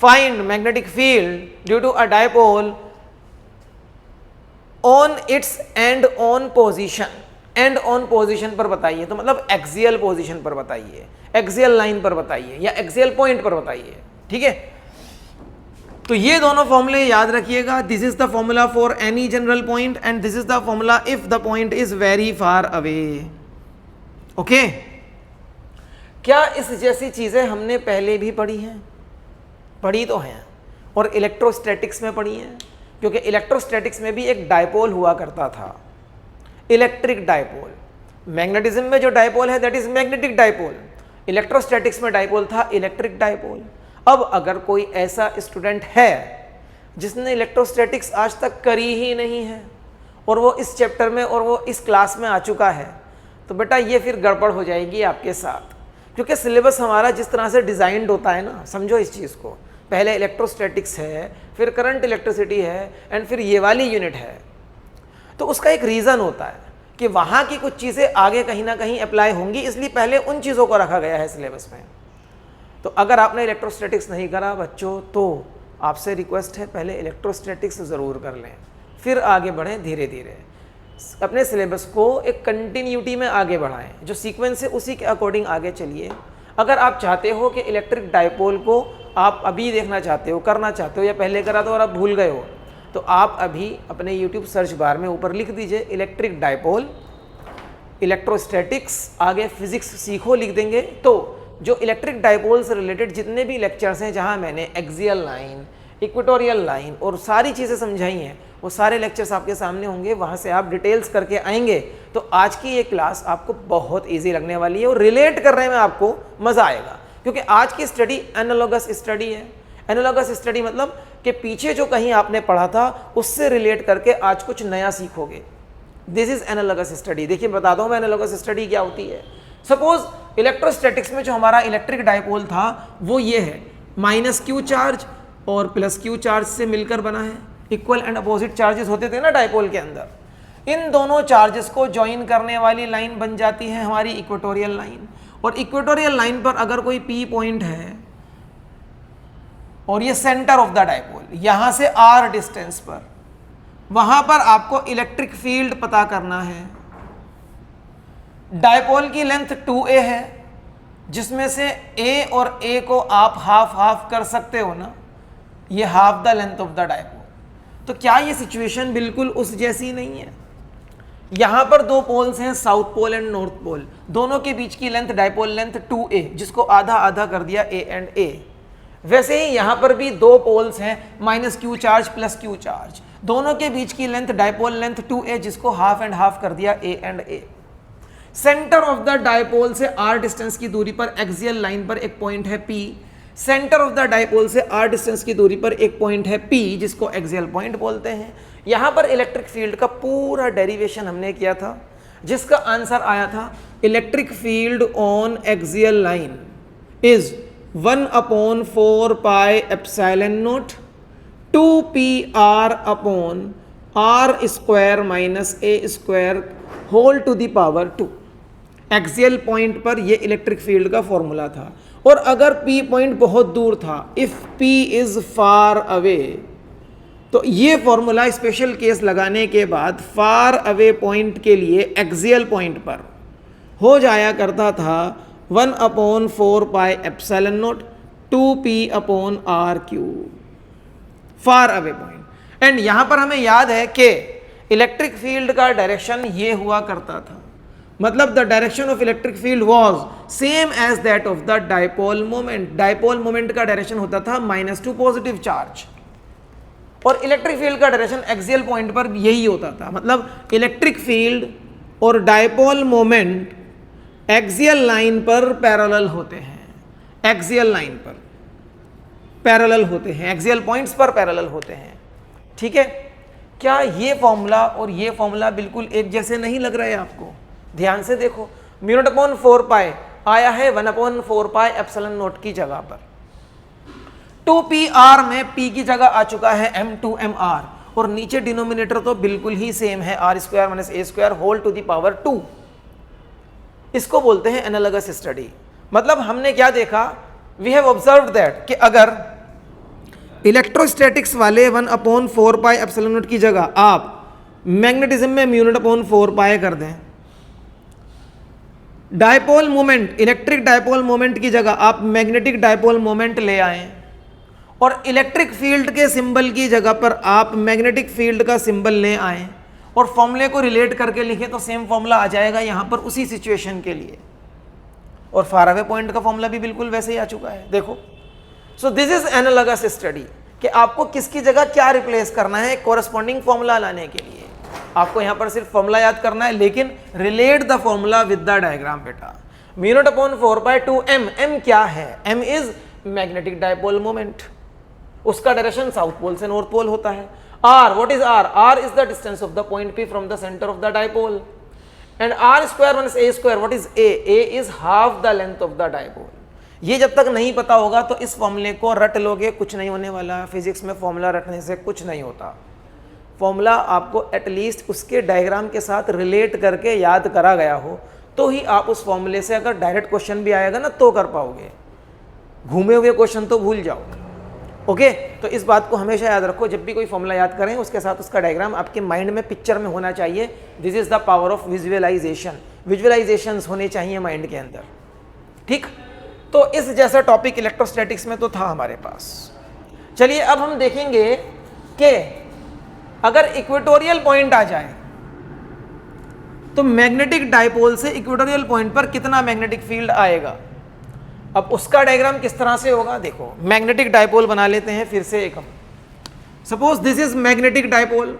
find magnetic field due to a dipole on its end on position. End on position पर बताइए, तो मतलब एक्सियल पोजीशन पर बताइए, एक्सियल लाइन पर बताइए या एक्सियल पॉइंट पर बताइए, ठीक है। तो ये दोनों फॉर्मूले याद रखिएगा। This is the formula for any general point and this is the formula if the point is very far away. Okay, क्या इस जैसी चीजें हमने पहले भी पढ़ी हैं? पढ़ी तो हैं, और इलेक्ट्रोस्टैटिक्स में पढ़ी हैं, क्योंकि इलेक्ट्रोस्टैटिक्स में भी एक डायपोल हुआ करता था, इलेक्ट्रिक डायपोल। मैग्नेटिज्म में जो डायपोल है that is magnetic dipole, electrostatics में डायपोल था इलेक्ट्रिक डायपोल। अब अगर कोई ऐसा स्टूडेंट है जिसने इलेक्ट्रोस्टैटिक्स आज तक करी ही नहीं है और वो इस चैप्टर में और वो इस क्लास में आ चुका है, तो बेटा ये फिर गड़बड़ हो जाएगी आपके साथ, क्योंकि सिलेबस हमारा जिस तरह से डिज़ाइंड होता है ना, समझो इस चीज़ को, पहले इलेक्ट्रोस्टैटिक्स है, फिर करंट इलेक्ट्रिसिटी है, एंड फिर ये वाली यूनिट है। तो उसका एक रीज़न होता है कि वहाँ की कुछ चीज़ें आगे कहीं ना कहीं अप्लाई होंगी, इसलिए पहले उन चीज़ों को रखा गया है सिलेबस में। तो अगर आपने इलेक्ट्रोस्टैटिक्स नहीं करा बच्चों, तो आपसे रिक्वेस्ट है पहले इलेक्ट्रोस्टैटिक्स ज़रूर कर लें, फिर आगे बढ़ें धीरे धीरे। अपने सिलेबस को एक कंटिन्यूटी में आगे बढ़ाएं, जो सीक्वेंस है उसी के अकॉर्डिंग आगे चलिए। अगर आप चाहते हो कि इलेक्ट्रिक डायपोल को आप अभी देखना चाहते हो, करना चाहते हो, या पहले करा तो और आप भूल गए हो, तो आप अभी अपने YouTube सर्च बार में ऊपर लिख दीजिए इलेक्ट्रिक डायपोल, इलेक्ट्रोस्टैटिक्स, आगे फिजिक्स सीखो लिख देंगे, तो जो इलेक्ट्रिक डायपोल से रिलेटेड जितने भी लेक्चर्स हैं जहां मैंने एक्सियल लाइन, इक्वेटोरियल लाइन और सारी चीज़ें समझाई हैं, वो सारे लेक्चर्स आपके सामने होंगे, वहाँ से आप डिटेल्स करके आएंगे। तो आज की ये क्लास आपको बहुत ईजी लगने वाली है और रिलेट करने में आपको मज़ा आएगा, क्योंकि आज की स्टडी एनालॉगस स्टडी है। एनालॉगस स्टडी मतलब कि पीछे जो कहीं आपने पढ़ा था उससे रिलेट करके आज कुछ नया सीखोगे। This is analogous study. देखिए बताता हूँ मैं एनालॉगस स्टडी क्या होती है। सपोज इलेक्ट्रोस्टैटिक्स में जो हमारा इलेक्ट्रिक डायपोल था वो ये है, माइनस क्यू चार्ज और प्लस क्यू चार्ज से मिलकर बना है। इक्वल एंड अपोजिट चार्जेस होते थे ना डायपोल के अंदर। इन दोनों चार्जेस को ज्वाइन करने वाली लाइन बन जाती है हमारी इक्वेटोरियल लाइन। और इक्वेटोरियल लाइन पर अगर कोई पी पॉइंट है और ये सेंटर ऑफ द डायपोल, यहां से आर डिस्टेंस पर, वहां पर आपको इलेक्ट्रिक फील्ड पता करना है। डायपोल की लेंथ 2a है, जिसमें से a और a को आप हाफ हाफ कर सकते हो ना, ये half the length of the dipole. तो क्या ये सिचुएशन बिल्कुल उस जैसी नहीं है? यहां पर दो पोल्स हैं, south pole and north pole, दोनों के बीच की लेंथ डायपोल लेंथ 2a, जिसको आधा आधा कर दिया a एंड a। वैसे ही यहां पर भी दो पोल्स हैं, minus q charge plus q charge, दोनों के बीच की लेंथ डायपोल लेंथ 2a, जिसको हाफ एंड हाफ कर दिया a and a। Centre of the dipole से r डिस्टेंस की दूरी पर एक्सियल लाइन पर एक पॉइंट है P। Centre of the dipole से r डिस्टेंस की दूरी पर एक पॉइंट है P, जिसको एक्सियल पॉइंट बोलते हैं। यहां पर इलेक्ट्रिक फील्ड का पूरा डेरिवेशन हमने किया था, जिसका आंसर आया था electric field on axial line is 1/4 pi epsilon naught 2pr upon r square minus a square whole to the power 2। Axial point पर यह इलेक्ट्रिक फील्ड का फॉर्मूला था। और अगर P पॉइंट बहुत दूर था, if P is far away, तो ये फॉर्मूला स्पेशल केस लगाने के बाद फार अवे पॉइंट के लिए एक्सियल पॉइंट पर हो जाया करता था 1/4 pi epsilon not 2p upon r cube, far away point. And यहां पर हमें याद है कि इलेक्ट्रिक फील्ड का डायरेक्शन ये हुआ करता था, मतलब the direction of electric field was same as that of the dipole moment. Dipole moment का डायरेक्शन होता था -2 पॉजिटिव चार्ज, और इलेक्ट्रिक फील्ड का डायरेक्शन एक्सियल पॉइंट पर यही होता था। मतलब इलेक्ट्रिक फील्ड और dipole moment axial line parallel पैरेलल होते हैं, एक्सियल लाइन पर पैरेलल होते हैं, एक्सियल पॉइंट्स पर पैरेलल होते हैं। ठीक है, क्या ये फॉर्मूला और ये फॉर्मूला बिल्कुल एक जैसे नहीं लग रहे हैं आपको? ध्यान से देखो, म्यू नॉट अपॉन 4 पाई आया है 1/4 पाई एप्सिलॉन नॉट की जगह पर। 2pr में p की जगह आ चुका है m2mr और नीचे डिनोमिनेटर तो बिल्कुल ही सेम है r square minus a square whole to the power 2। इसको बोलते हैं एनालॉगस स्टडी। मतलब हमने क्या देखा, वी हैव ऑब्जर्व्ड दैट कि अगर इलेक्ट्रोस्टैटिक्स वाले 1/4 पाई एप्सिलॉन नॉट की जगह आप मैग्नेटिज्म में म्यू नॉट अपॉन 4 पाई कर दें, dipole moment, electric dipole moment की जगह आप मैग्नेटिक डायपोल मोमेंट ले आए और इलेक्ट्रिक फील्ड के सिंबल की जगह पर आप मैग्नेटिक फील्ड का सिंबल ले आए और फॉर्मूले को रिलेट करके लिखे तो सेम फॉर्मूला आ जाएगा यहां पर उसी सिचुएशन के लिए। और फार अवे पॉइंट का फॉर्मूला भी बिल्कुल वैसे ही आ चुका है, देखो। So this is analogous study कि आपको किसकी जगह क्या रिप्लेस करना है कोरस्पॉन्डिंग फॉर्मूला लाने के लिए। आपको यहां पर सिर्फ फॉर्मूला याद करना है, लेकिन relate the formula with the diagram बेटा। म्यू नॉट अपॉन 4 पाई 2m, m क्या है? m is magnetic dipole moment, उसका डायरेक्शन साउथ पोल से नॉर्थ पोल होता है। r, what is r? r is the distance of the point p from the centre of the dipole and r square minus a square, what is a? a is half the length of the dipole. ये जब तक नहीं पता होगा तो इस फॉर्मूले को रट लोगे, कुछ नहीं होने वाला। फिजिक्स में फॉर्मूला रटने से कुछ नहीं होता। फॉर्मूला आपको एटलीस्ट उसके डायग्राम के साथ रिलेट करके याद करा गया हो तो ही आप उस फॉर्मूले से अगर डायरेक्ट क्वेश्चन भी आएगा ना तो कर पाओगे, घूमे हुए क्वेश्चन तो भूल जाओ। ओके, तो इस बात को हमेशा याद रखो, जब भी कोई फॉर्मूला याद करें उसके साथ उसका डायग्राम आपके माइंड में पिक्चर में होना चाहिए। This is the power of visualisation, visualisations होने चाहिए माइंड के अंदर, ठीक। तो इस जैसा टॉपिक इलेक्ट्रोस्टैटिक्स में तो था हमारे पास। चलिए अब हम देखेंगे कि अगर इक्वेटोरियल पॉइंट आ जाए तो मैग्नेटिक डायपोल से इक्वेटोरियल पॉइंट पर कितना मैग्नेटिक फील्ड आएगा। अब उसका डायग्राम किस तरह से होगा, देखो। मैग्नेटिक डायपोल बना लेते हैं फिर से एक हम। Suppose this is magnetic dipole,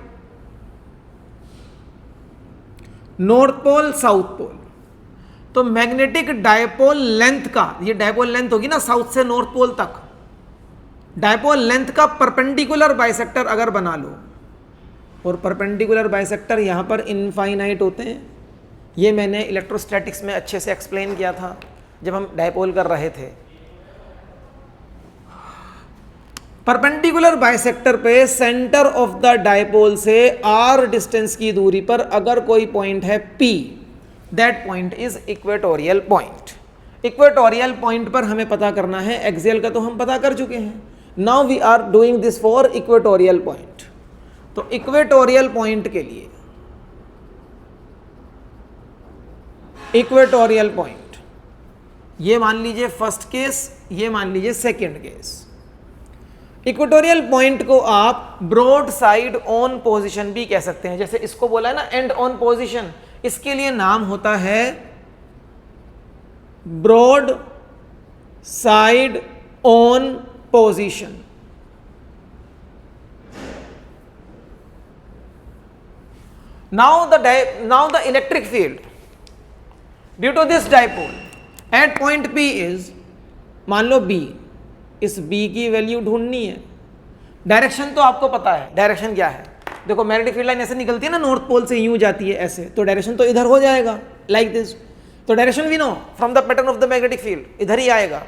north pole south pole. तो मैग्नेटिक डायपोल लेंथ का, ये डायपोल लेंथ होगी ना साउथ से नॉर्थ पोल तक, डायपोल लेंथ का परपेंडिकुलर बाइसेक्टर अगर बना लो, और परपेंडिकुलर बाइसेक्टर यहां पर इनफाइनाइट होते हैं। ये मैंने इलेक्ट्रोस्टैटिक्स में अच्छे से एक्सप्लेन किया था जब हम डायपोल कर रहे थे। परपेंडिकुलर बाइसेक्टर पे सेंटर ऑफ द डायपोल से r डिस्टेंस की दूरी पर अगर कोई पॉइंट है P, that point is equatorial point. Equatorial point पर हमें पता करना है, एक्सियल का तो हम पता कर चुके हैं। Now we are doing this for equatorial point. तो इक्वेटोरियल पॉइंट के लिए, इक्वेटोरियल पॉइंट, ये मान लीजिए फर्स्ट केस, ये मान लीजिए सेकंड केस। इक्वेटोरियल पॉइंट को आप ब्रॉड साइड ऑन पोजीशन भी कह सकते हैं, जैसे इसको बोला है ना एंड ऑन पोजीशन, इसके लिए नाम होता है broadside on position. Now the electric field due to this dipole at point P is, मान लो B, इस B की वैल्यू ढूंढनी है। डायरेक्शन तो आपको पता है, डायरेक्शन क्या है, देखो मैग्नेटिक फील्ड लाइन ऐसे निकलती है ना, नॉर्थ पोल से यूं जाती है ऐसे, तो डायरेक्शन तो इधर हो जाएगा लाइक दिस। तो direction we know from the pattern of the magnetic field, इधर ही आएगा।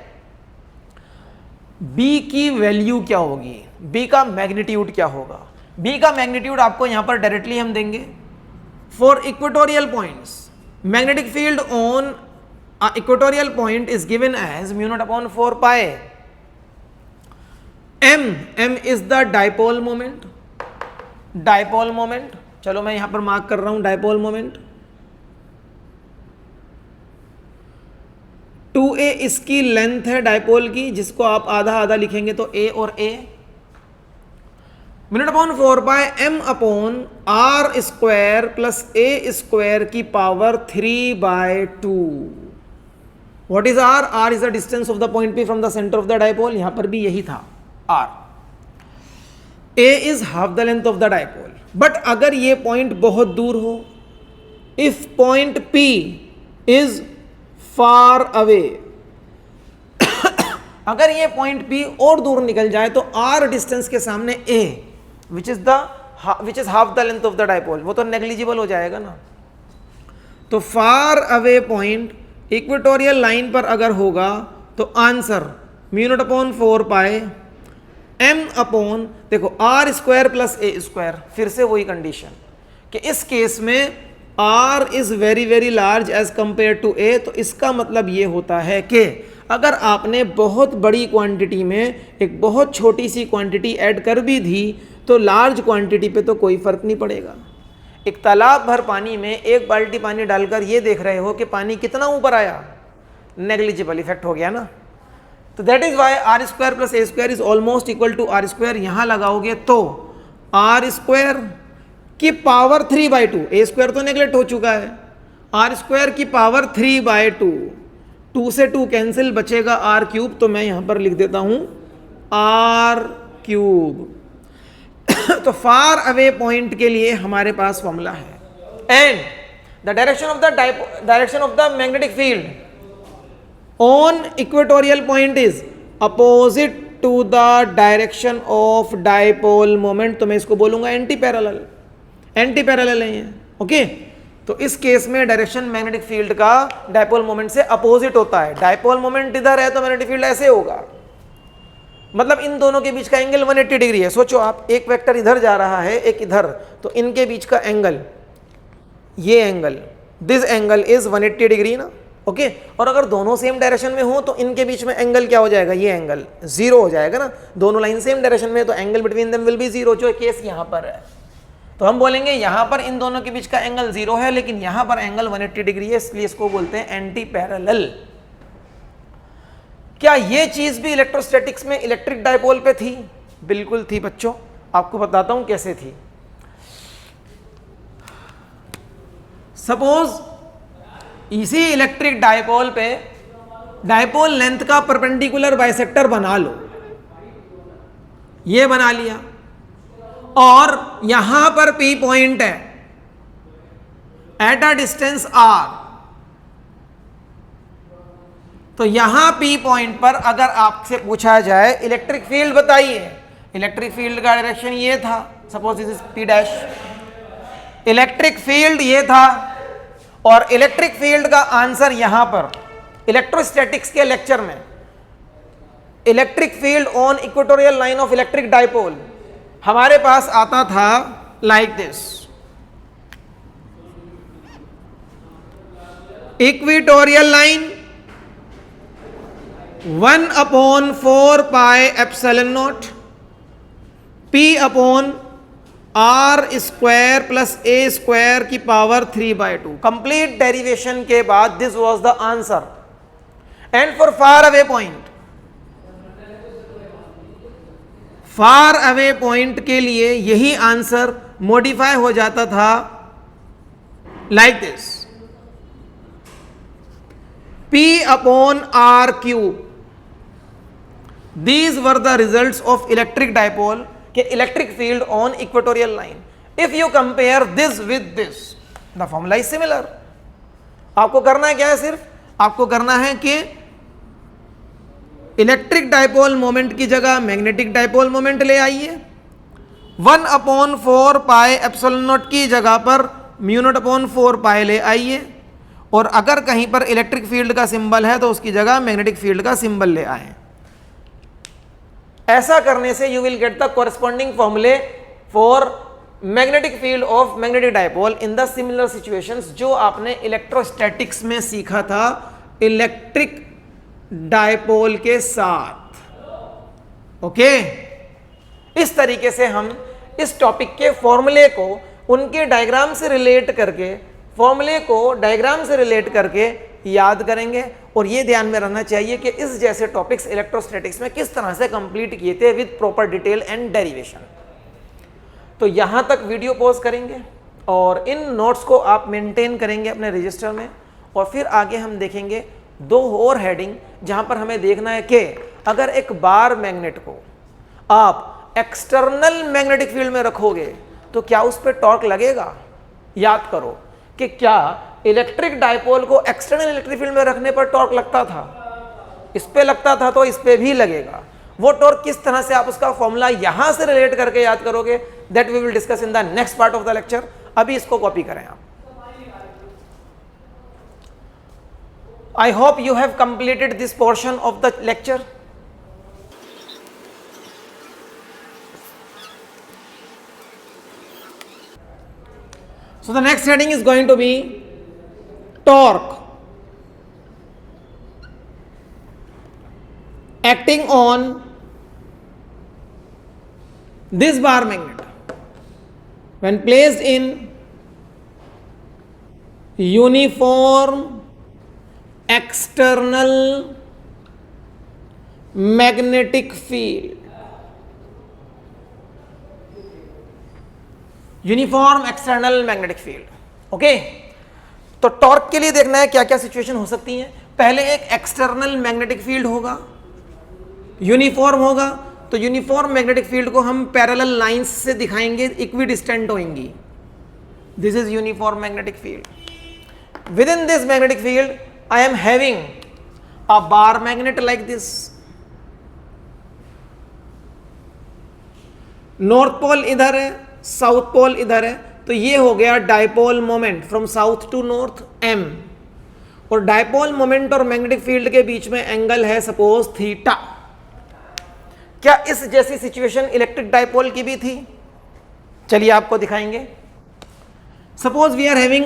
B की वैल्यू क्या होगी, B का मैग्नीट्यूड क्या होगा? B का मैग्नीट्यूड आपको यहां पर डायरेक्टली हम देंगे। For equatorial points, magnetic field on equatorial point is given as mu naught upon 4 pi. M is the dipole moment. Dipole moment, चलो मैं यहां पर मार्क कर रहा हूं dipole moment। 2a इसकी लेंथ है डायपोल की, जिसको आप आधा आधा लिखेंगे तो a और a। मिनट upon 4 pi m upon r square plus a square की power 3/2। What is r? r is the distance of the point P from the centre of the dipole. यहां पर भी यही था r। a is half the length of the dipole. But अगर ये पॉइंट बहुत दूर हो, if point P is far away, अगर ये पॉइंट P और दूर निकल जाए तो r डिस्टेंस के सामने a which is half the length of the dipole, वो तो नेग्लिजिबल हो जाएगा ना। तो far away point equatorial line पर अगर होगा तो answer mu naught upon 4 pi m upon, देखो r square plus a square, फिर से वही कंडीशन कि इस केस में r is very very large as compare to a, तो इसका मतलब ये होता है कि अगर आपने बहुत बड़ी क्वांटिटी में एक बहुत छोटी सी क्वांटिटी ऐड कर भी दी तो लार्ज क्वांटिटी पे तो कोई फर्क नहीं पड़ेगा। एक तालाब भर पानी में एक बाल्टी पानी डालकर ये देख रहे हो कि पानी कितना ऊपर आया, नेग्लिजिबल इफेक्ट हो गया ना। तो that is why r square plus a square is almost equal to r square. यहां लगाओगे तो आर स्क्वायर की पावर 3/2, ए स्क्वायर तो नेग्लेक्ट हो चुका है, आर स्क्वायर की पावर 3/2, 2 से 2 कैंसिल, बचेगा आर क्यूब। तो मैं यहां पर लिख देता हूं आर क्यूब। तो फार अवे पॉइंट के लिए हमारे पास फॉर्मूला है, and the direction of the magnetic field on equatorial point is opposite to the direction of dipole moment. तो मैं इसको बोलूंगा एंटी पैरेलल, एंटी पैरेलल है ये, ओके। तो इस केस में डायरेक्शन मैग्नेटिक फील्ड का डाइपोल मोमेंट से अपोजिट होता है। डाइपोल मोमेंट इधर है तो मैग्नेटिक फील्ड ऐसे होगा, मतलब इन दोनों के बीच का एंगल 180 डिग्री है। सोचो आप, एक वेक्टर इधर जा रहा है एक इधर, तो इनके बीच का एंगल, ये angle, this angle is 180 degree ना, ओके। और अगर दोनों सेम डायरेक्शन में हो तो इनके बीच में एंगल क्या हो जाएगा, ये एंगल 0 हो जाएगा ना। दोनों लाइन सेम डायरेक्शन में है तो angle between them will be 0, जो केस यहां पर है। तो हम बोलेंगे यहां पर इन दोनों के बीच का एंगल 0 है, लेकिन यहां पर एंगल 180 डिग्री है, इसलिए इसको बोलते हैं एंटी पैरेलल। क्या ये चीज भी इलेक्ट्रोस्टैटिक्स में इलेक्ट्रिक डाइपोल पे थी? बिल्कुल थी बच्चों, आपको बताता हूं कैसे थी। सपोज इसी इलेक्ट्रिक डाइपोल पे डाइपोल लेंथ का परपेंडिकुलर बाइसेक्टर बना लो, ये बना लिया, और यहां पर P पॉइंट है एट अ डिस्टेंस R। तो यहां P पॉइंट पर अगर आपसे पूछा जाए इलेक्ट्रिक फील्ड बताइए, इलेक्ट्रिक फील्ड का डायरेक्शन ये था, suppose this is P dash, electric field ये था, और इलेक्ट्रिक फील्ड का आंसर यहां पर इलेक्ट्रोस्टैटिक्स के लेक्चर में electric field on equatorial line of electric dipole हमारे पास आता था like this, equatorial line 1/4 pi epsilon naught P upon r square plus a square की पावर 3/2। कंप्लीट डेरिवेशन के बाद this was the answer. And for far away point, far away point के लिए यही आंसर मॉडिफाई हो जाता था like this, P upon r cube. These were the results of electric dipole के electric field on equatorial line. If you compare this with this, the formula is similar. आपको करना है क्या है, सिर्फ आपको करना है कि इलेक्ट्रिक डाइपोल मोमेंट की जगह मैग्नेटिक डाइपोल मोमेंट ले आइए, 1/4 पाई एप्सिलॉन नॉट की जगह पर म्यू नॉट अपॉन 4 पाई ले आइए, और अगर कहीं पर इलेक्ट्रिक फील्ड का सिंबल है तो उसकी जगह मैग्नेटिक फील्ड का सिंबल ले आए। ऐसा करने से you will get the corresponding formulae for magnetic field of magnetic dipole in the similar situations जो आपने इलेक्ट्रोस्टैटिक्स में सीखा था इलेक्ट्रिक डाइपोल के साथ। ओके, इस तरीके से हम इस टॉपिक के फॉर्मूले को उनके डायग्राम से रिलेट करके, फॉर्मूले को डायग्राम से रिलेट करके याद करेंगे। और ये ध्यान में रहना चाहिए कि इस जैसे टॉपिक्स इलेक्ट्रोस्टैटिक्स में किस तरह से कंप्लीट किए थे with proper detail and derivation. तो यहां तक वीडियो पॉज करेंगे और इन नोट्स को आप मेंटेन करेंगे अपने रजिस्टर में, और फिर आगे हम देखेंगे 2 और हेडिंग जहां पर हमें देखना है कि अगर एक बार मैग्नेट को आप एक्सटर्नल मैग्नेटिक फील्ड में रखोगे तो क्या उस पर टॉर्क लगेगा। याद करो कि क्या इलेक्ट्रिक डाइपोल को एक्सटर्नल इलेक्ट्रिक फील्ड में रखने पर टॉर्क लगता था, इस पे लगता था तो इस पे भी लगेगा। वो टॉर्क किस तरह से आप उसका फॉर्मूला यहां से रिलेट करके याद करोगे, that we will discuss in the next part of the lecture. अभी इसको कॉपी करें आप. I hope you have completed this portion of the lecture. So the next heading is going to be torque acting on this bar magnet when placed in uniform external magnetic field. Uniform external magnetic field. Okay, तो torque के लिए देखना है क्या क्या situation हो सकती है. पहले एक एक्सटर्नल मैग्नेटिक फील्ड होगा, यूनिफॉर्म होगा. तो यूनिफॉर्म मैग्नेटिक फील्ड को हम पैरेलल लाइंस से दिखाएंगे, इक्वी डिस्टेंट होंगी. This is uniform magnetic field. Within this magnetic field I am having a bar magnet like this. North pole इधर है, साउथ पोल इधर है, तो ये हो गया dipole moment from south to north m. और डायपोल मोमेंट और मैग्नेटिक फील्ड के बीच में एंगल है सपोज थीटा. क्या इस जैसी सिचुएशन इलेक्ट्रिक डायपोल की भी थी? चलिए आपको दिखाएंगे. Suppose we are having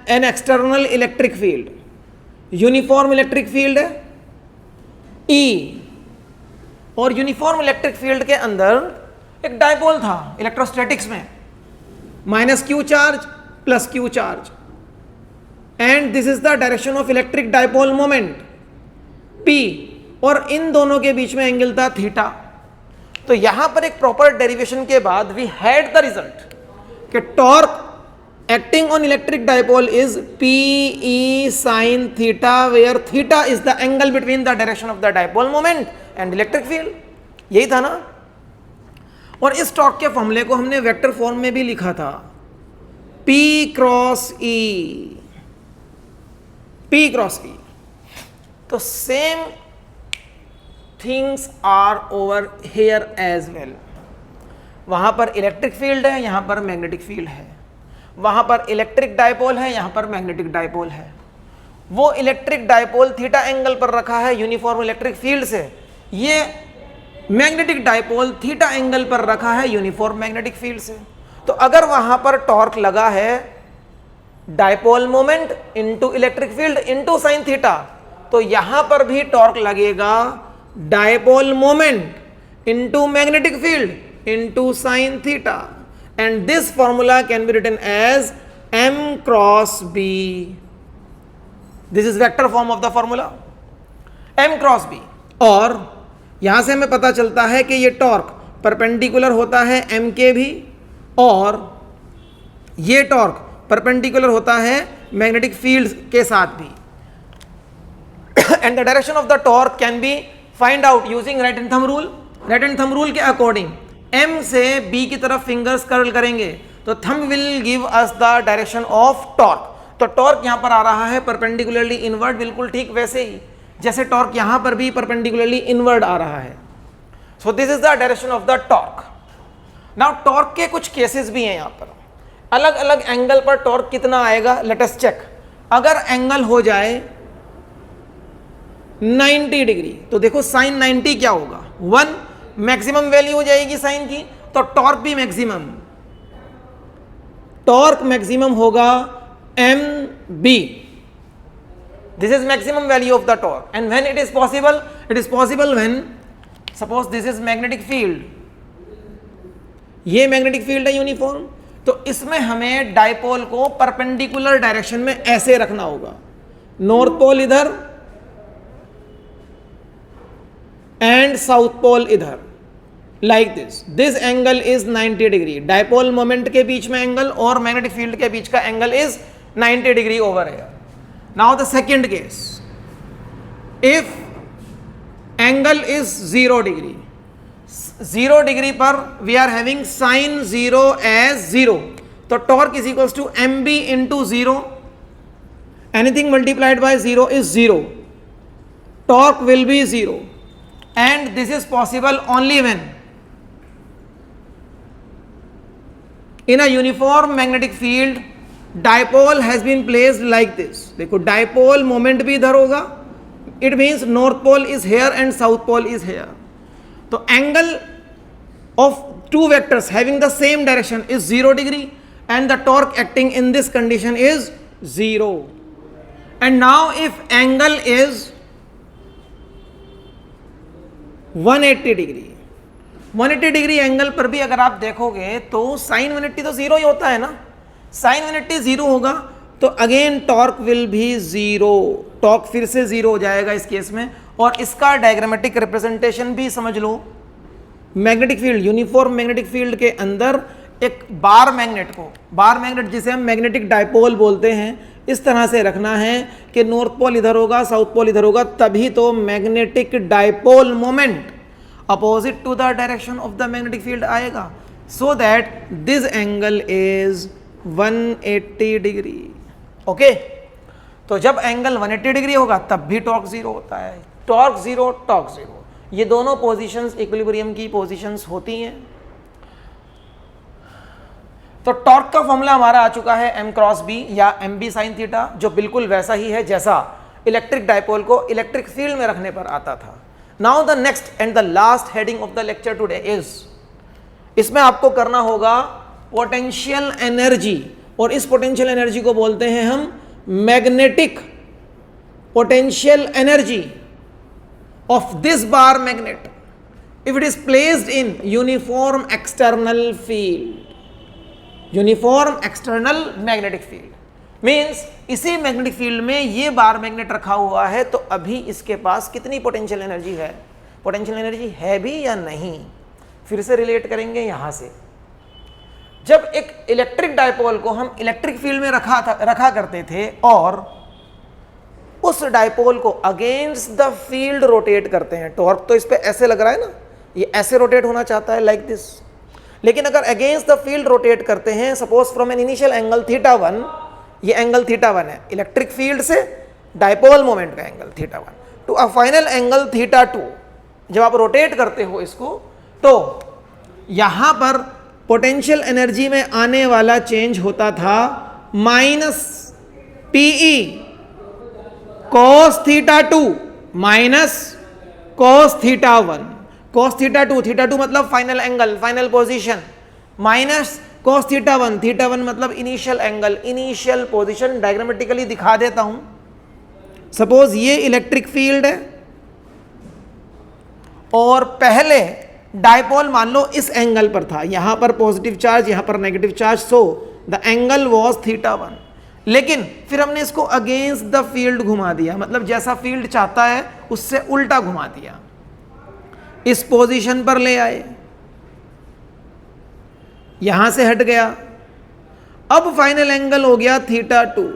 an external electric field, uniform electric field है E, और यूनिफॉर्म इलेक्ट्रिक फील्ड के अंदर एक डायपोल था इलेक्ट्रोस्टैटिक्स में, minus q charge plus q charge, and this is the direction of electric dipole moment P, और इन दोनों के बीच में एंगल था थीटा. तो यहां पर एक प्रॉपर डेरिवेशन के बाद वी हैड द रिजल्ट कि torque acting on electric dipole is PE sin theta, where theta is the angle between the direction of the dipole moment and electric field. यही था ना. और इस टॉर्क के फॉर्मूले को हमने वेक्टर फॉर्म में भी लिखा था, P cross E, P cross E. तो same things are over here as well. वहां पर इलेक्ट्रिक फील्ड है, यहां पर मैग्नेटिक फील्ड है. वहां पर इलेक्ट्रिक डायपोल है, यहां पर मैग्नेटिक डायपोल है. वो इलेक्ट्रिक डायपोल थीटा एंगल पर रखा है यूनिफॉर्म इलेक्ट्रिक फील्ड से, ये मैग्नेटिक डायपोल थीटा एंगल पर रखा है यूनिफॉर्म मैग्नेटिक फील्ड से. तो अगर वहां पर टॉर्क लगा है dipole moment into electric field into sine theta, तो यहां पर भी टॉर्क लगेगा dipole moment into magnetic field into sine theta. And this formula can be written as m cross b. This is vector form of the formula m cross b. और यहां से हमें पता चलता है कि ये टॉर्क परपेंडिकुलर होता है m के भी, और ये टॉर्क परपेंडिकुलर होता है मैग्नेटिक फील्ड के साथ भी. And the direction of the torque can be find out using right hand thumb rule. Right hand thumb rule के अकॉर्डिंग M से B की तरफ फिंगर्स कर्ल करेंगे तो thumb will give us the direction of torque. तो torque यहां पर आ रहा है परपेंडिकुलरली इनवर्ड, बिल्कुल ठीक वैसे ही जैसे टॉर्क यहां पर भी परपेंडिकुलरली इनवर्ड आ रहा है. So this is the direction of the torque. Now torque के कुछ केसेस भी हैं यहां पर. अलग अलग एंगल पर टॉर्क कितना आएगा, लेट अस चेक. अगर एंगल हो जाए 90 डिग्री तो देखो साइन 90 क्या होगा, 1 मैक्सिमम वैल्यू हो जाएगी साइन की, तो टॉर्क भी मैक्सिमम. टॉर्क मैक्सिमम होगा mb. This is maximum value of the torque. And when it is possible when suppose this is magnetic field, ये मैग्नेटिक फील्ड है यूनिफॉर्म, तो इसमें हमें डायपोल को परपेंडिकुलर डायरेक्शन में ऐसे रखना होगा, नॉर्थ पोल इधर एंड साउथ पोल इधर, like this. This angle is 90 degree. Dipole moment के बीच में एंगल और मैग्नेटिक फील्ड के बीच का angle is 90 degree over here. Now the second case, if angle is 0 degree, 0 degree पर we are having sine 0 as 0, तो torque is equals to mb into 0. Anything multiplied by 0 is 0. Torque will be 0. and this is possible only when in a uniform magnetic field dipole has been placed like this. देखो dipole moment भी इधर होगा, it means north pole is here and south pole is here. तो angle of two vectors having the same direction is 0 degree and the torque acting in this condition is 0. And now if angle is 180 degree, 180 degree angle पर भी अगर आप देखोगे तो sign 180 तो zero ही होता है ना, साइन 180 जीरो होगा तो अगेन टॉर्क विल भी जीरो, टॉर्क फिर से जीरो हो जाएगा इस केस में। और इसका डायग्रामेटिक रिप्रेजेंटेशन भी समझ लो, magnetic field, uniform magnetic field के अंदर एक बार मैग्नेट को, बार मैग्नेट जिसे हम मैग्नेटिक डायपोल बोलते हैं, इस तरह से रखना है कि नॉर्थ पोल इधर होगा, साउथ पोल इधर होगा, तभी तो magnetic dipole moment opposite to the direction of the magnetic field आएगा, so that this angle is 180 degree. Okay, तो जब एंगल 180 डिग्री होगा तब भी टॉर्क जीरो होता है, टॉर्क जीरो, टॉर्क जीरो, ये दोनों पोजीशंस इक्विलिब्रियम की पोजीशंस होती हैं। तो टॉर्क का फॉर्मूला हमारा आ चुका है m क्रॉस b या एम बी साइन थीटा, जो बिल्कुल वैसा ही है जैसा इलेक्ट्रिक डायपोल को इलेक्ट्रिक फील्ड में रखने पर आता था। Now the next and the last heading of the lecture today is, इसमें आपको करना होगा पोटेंशियल एनर्जी, और इस पोटेंशियल एनर्जी को बोलते हैं हम magnetic potential energy of this bar magnet if it is placed in uniform external field. Uniform external magnetic field means इसी मैग्नेटिक फील्ड में ये बार मैग्नेट रखा हुआ है, तो अभी इसके पास कितनी पोटेंशियल एनर्जी है, पोटेंशियल एनर्जी है भी या नहीं, फिर से रिलेट करेंगे यहां से। जब एक इलेक्ट्रिक डायपोल को हम इलेक्ट्रिक फील्ड में रखा करते थे और उस डायपोल को अगेंस्ट द फील्ड रोटेट करते हैं, टॉर्क तो इस पे ऐसे लग रहा है ना, ये ऐसे रोटेट होना चाहता है लाइक दिस, लेकिन अगर अगेंस्ट द फील्ड रोटेट करते हैं, suppose from an initial angle theta 1, ये एंगल थीटा 1 है इलेक्ट्रिक फील्ड से डायपोल मोमेंट का angle theta 1 to a final angle theta 2, जब आप रोटेट करते हो इसको तो यहां पर पोटेंशियल एनर्जी में आने वाला चेंज होता था minus PE cos theta 2 minus cos theta 1, cos theta 2 मतलब final angle, final position, minus cos theta 1 मतलब initial angle, initial position. Diagrammatically दिखा देता हूं, सपोज ये इलेक्ट्रिक फील्ड है और पहले डायपोल मान लो इस एंगल पर था, यहां पर पॉजिटिव चार्ज, यहां पर negative charge, so the angle was theta 1, लेकिन फिर हमने इसको अगेंस्ट द फील्ड घुमा दिया, मतलब जैसा फील्ड चाहता है उससे उल्टा घुमा दिया, इस पोजीशन पर ले आए, यहां से हट गया, अब फाइनल एंगल हो गया थीटा 2,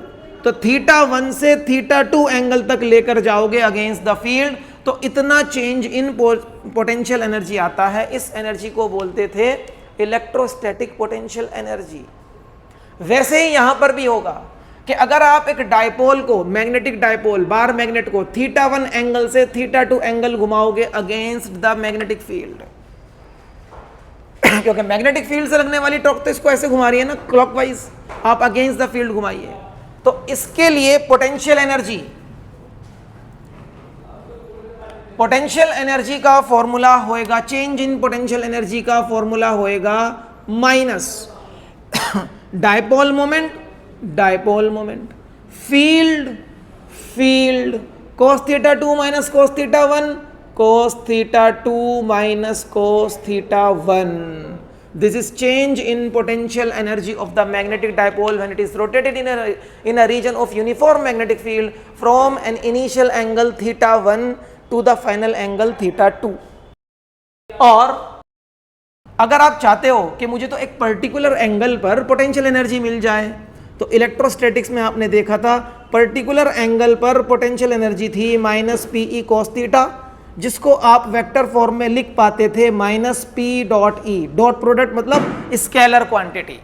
तो थीटा 1 से थीटा 2 एंगल तक लेकर जाओगे अगेंस्ट द फील्ड, तो इतना चेंज इन पोटेंशियल एनर्जी आता है। इस एनर्जी को बोलते थे इलेक्ट्रोस्टैटिक पोटेंशियल एनर्जी। वैसे ही यहां पर भी होगा कि अगर आप एक डायपोल को, मैग्नेटिक डायपोल बार मैग्नेट को थीटा 1 एंगल से थीटा 2 एंगल घुमाओगे अगेंस्ट द मैग्नेटिक फील्ड, क्योंकि मैग्नेटिक फील्ड से लगने वाली टॉर्क तो इसको ऐसे घुमा रही है ना क्लॉकवाइज, आप अगेंस्ट द फील्ड घुमाइए, तो इसके लिए पोटेंशियल एनर्जी का फॉर्मूला होएगा, चेंज इन पोटेंशियल एनर्जी का फॉर्मूला होएगा minus dipole moment, field cos theta 2 minus cos theta 1, cos theta 2 minus cos theta 1. This is change in potential energy of the magnetic dipole when it is rotated in a region of uniform magnetic field from an initial angle theta 1 to the final angle theta 2. और अगर आप चाहते हो कि मुझे तो एक particular angle पर पोटेंशियल एनर्जी मिल जाए, तो इलेक्ट्रोस्टैटिक्स में आपने देखा था पर्टिकुलर एंगल पर पोटेंशियल एनर्जी थी minus P E cos theta, जिसको आप वेक्टर फॉर्म में लिख पाते थे minus P dot E, dot product मतलब स्केलर क्वांटिटी,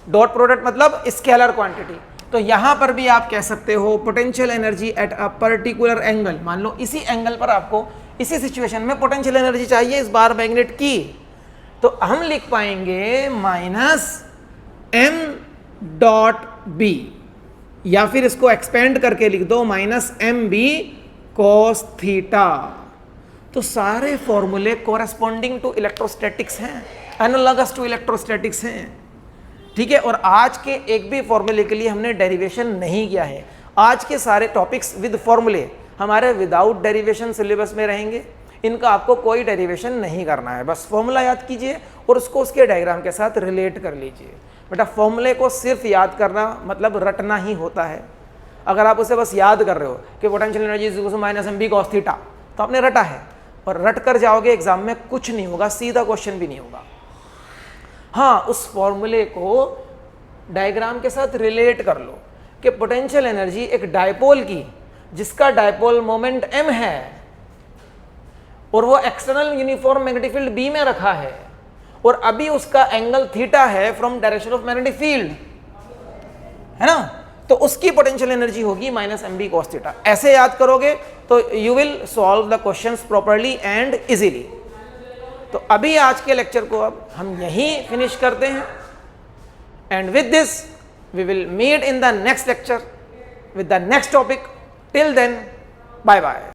डॉट प्रोडक्ट मतलब स्केलर क्वांटिटी। तो यहां पर भी आप कह सकते हो potential energy at a particular angle, मान लो इसी एंगल पर आपको इसी सिचुएशन में पोटेंशियल एनर्जी चाहिए इस बार मैग्नेट की, तो हम लिख पाएंगे माइनस एम डॉट बी, या फिर इसको एक्सपेंड करके लिख दो minus m B cos theta. तो सारे फॉर्मूले कोरेस्पॉन्डिंग टू इलेक्ट्रोस्टैटिक्स हैं, एनालॉगस टू इलेक्ट्रोस्टैटिक्स हैं, ठीक है। और आज के एक भी फॉर्मूले के लिए हमने डेरिवेशन नहीं किया है। आज के सारे टॉपिक्स विद फॉर्मूले हमारे विदाउट डेरिवेशन सिलेबस में रहेंगे, इनका आपको कोई डेरिवेशन नहीं करना है, बस फॉर्मूला याद कीजिए और उसको उसके डायग्राम के साथ रिलेट कर लीजिए। बेटा फॉर्मूले को सिर्फ याद करना मतलब रटना ही होता है। अगर आप उसे बस याद कर रहे हो कि potential energy is equal to minus m B cos theta, तो आपने रटा है, और रट कर जाओगे एग्जाम में कुछ नहीं होगा, सीधा क्वेश्चन भी नहीं होगा। हाँ, उस फॉर्मूले को डायग्राम के साथ रिलेट कर लो कि पोटेंशियल एनर्जी एक डायपोल की, जिसका डायपोल मोमेंट m है और वो external uniform magnetic field B में रखा है, और अभी उसका एंगल थीटा है from direction of magnetic field, है ना, तो उसकी पोटेंशियल एनर्जी होगी minus m B cos theta. ऐसे याद करोगे तो you will solve the questions properly and easily. तो अभी आज के लेक्चर को अब हम यहीं फिनिश करते हैं, and with this we will meet in the next lecture with the next topic. Till then, bye bye.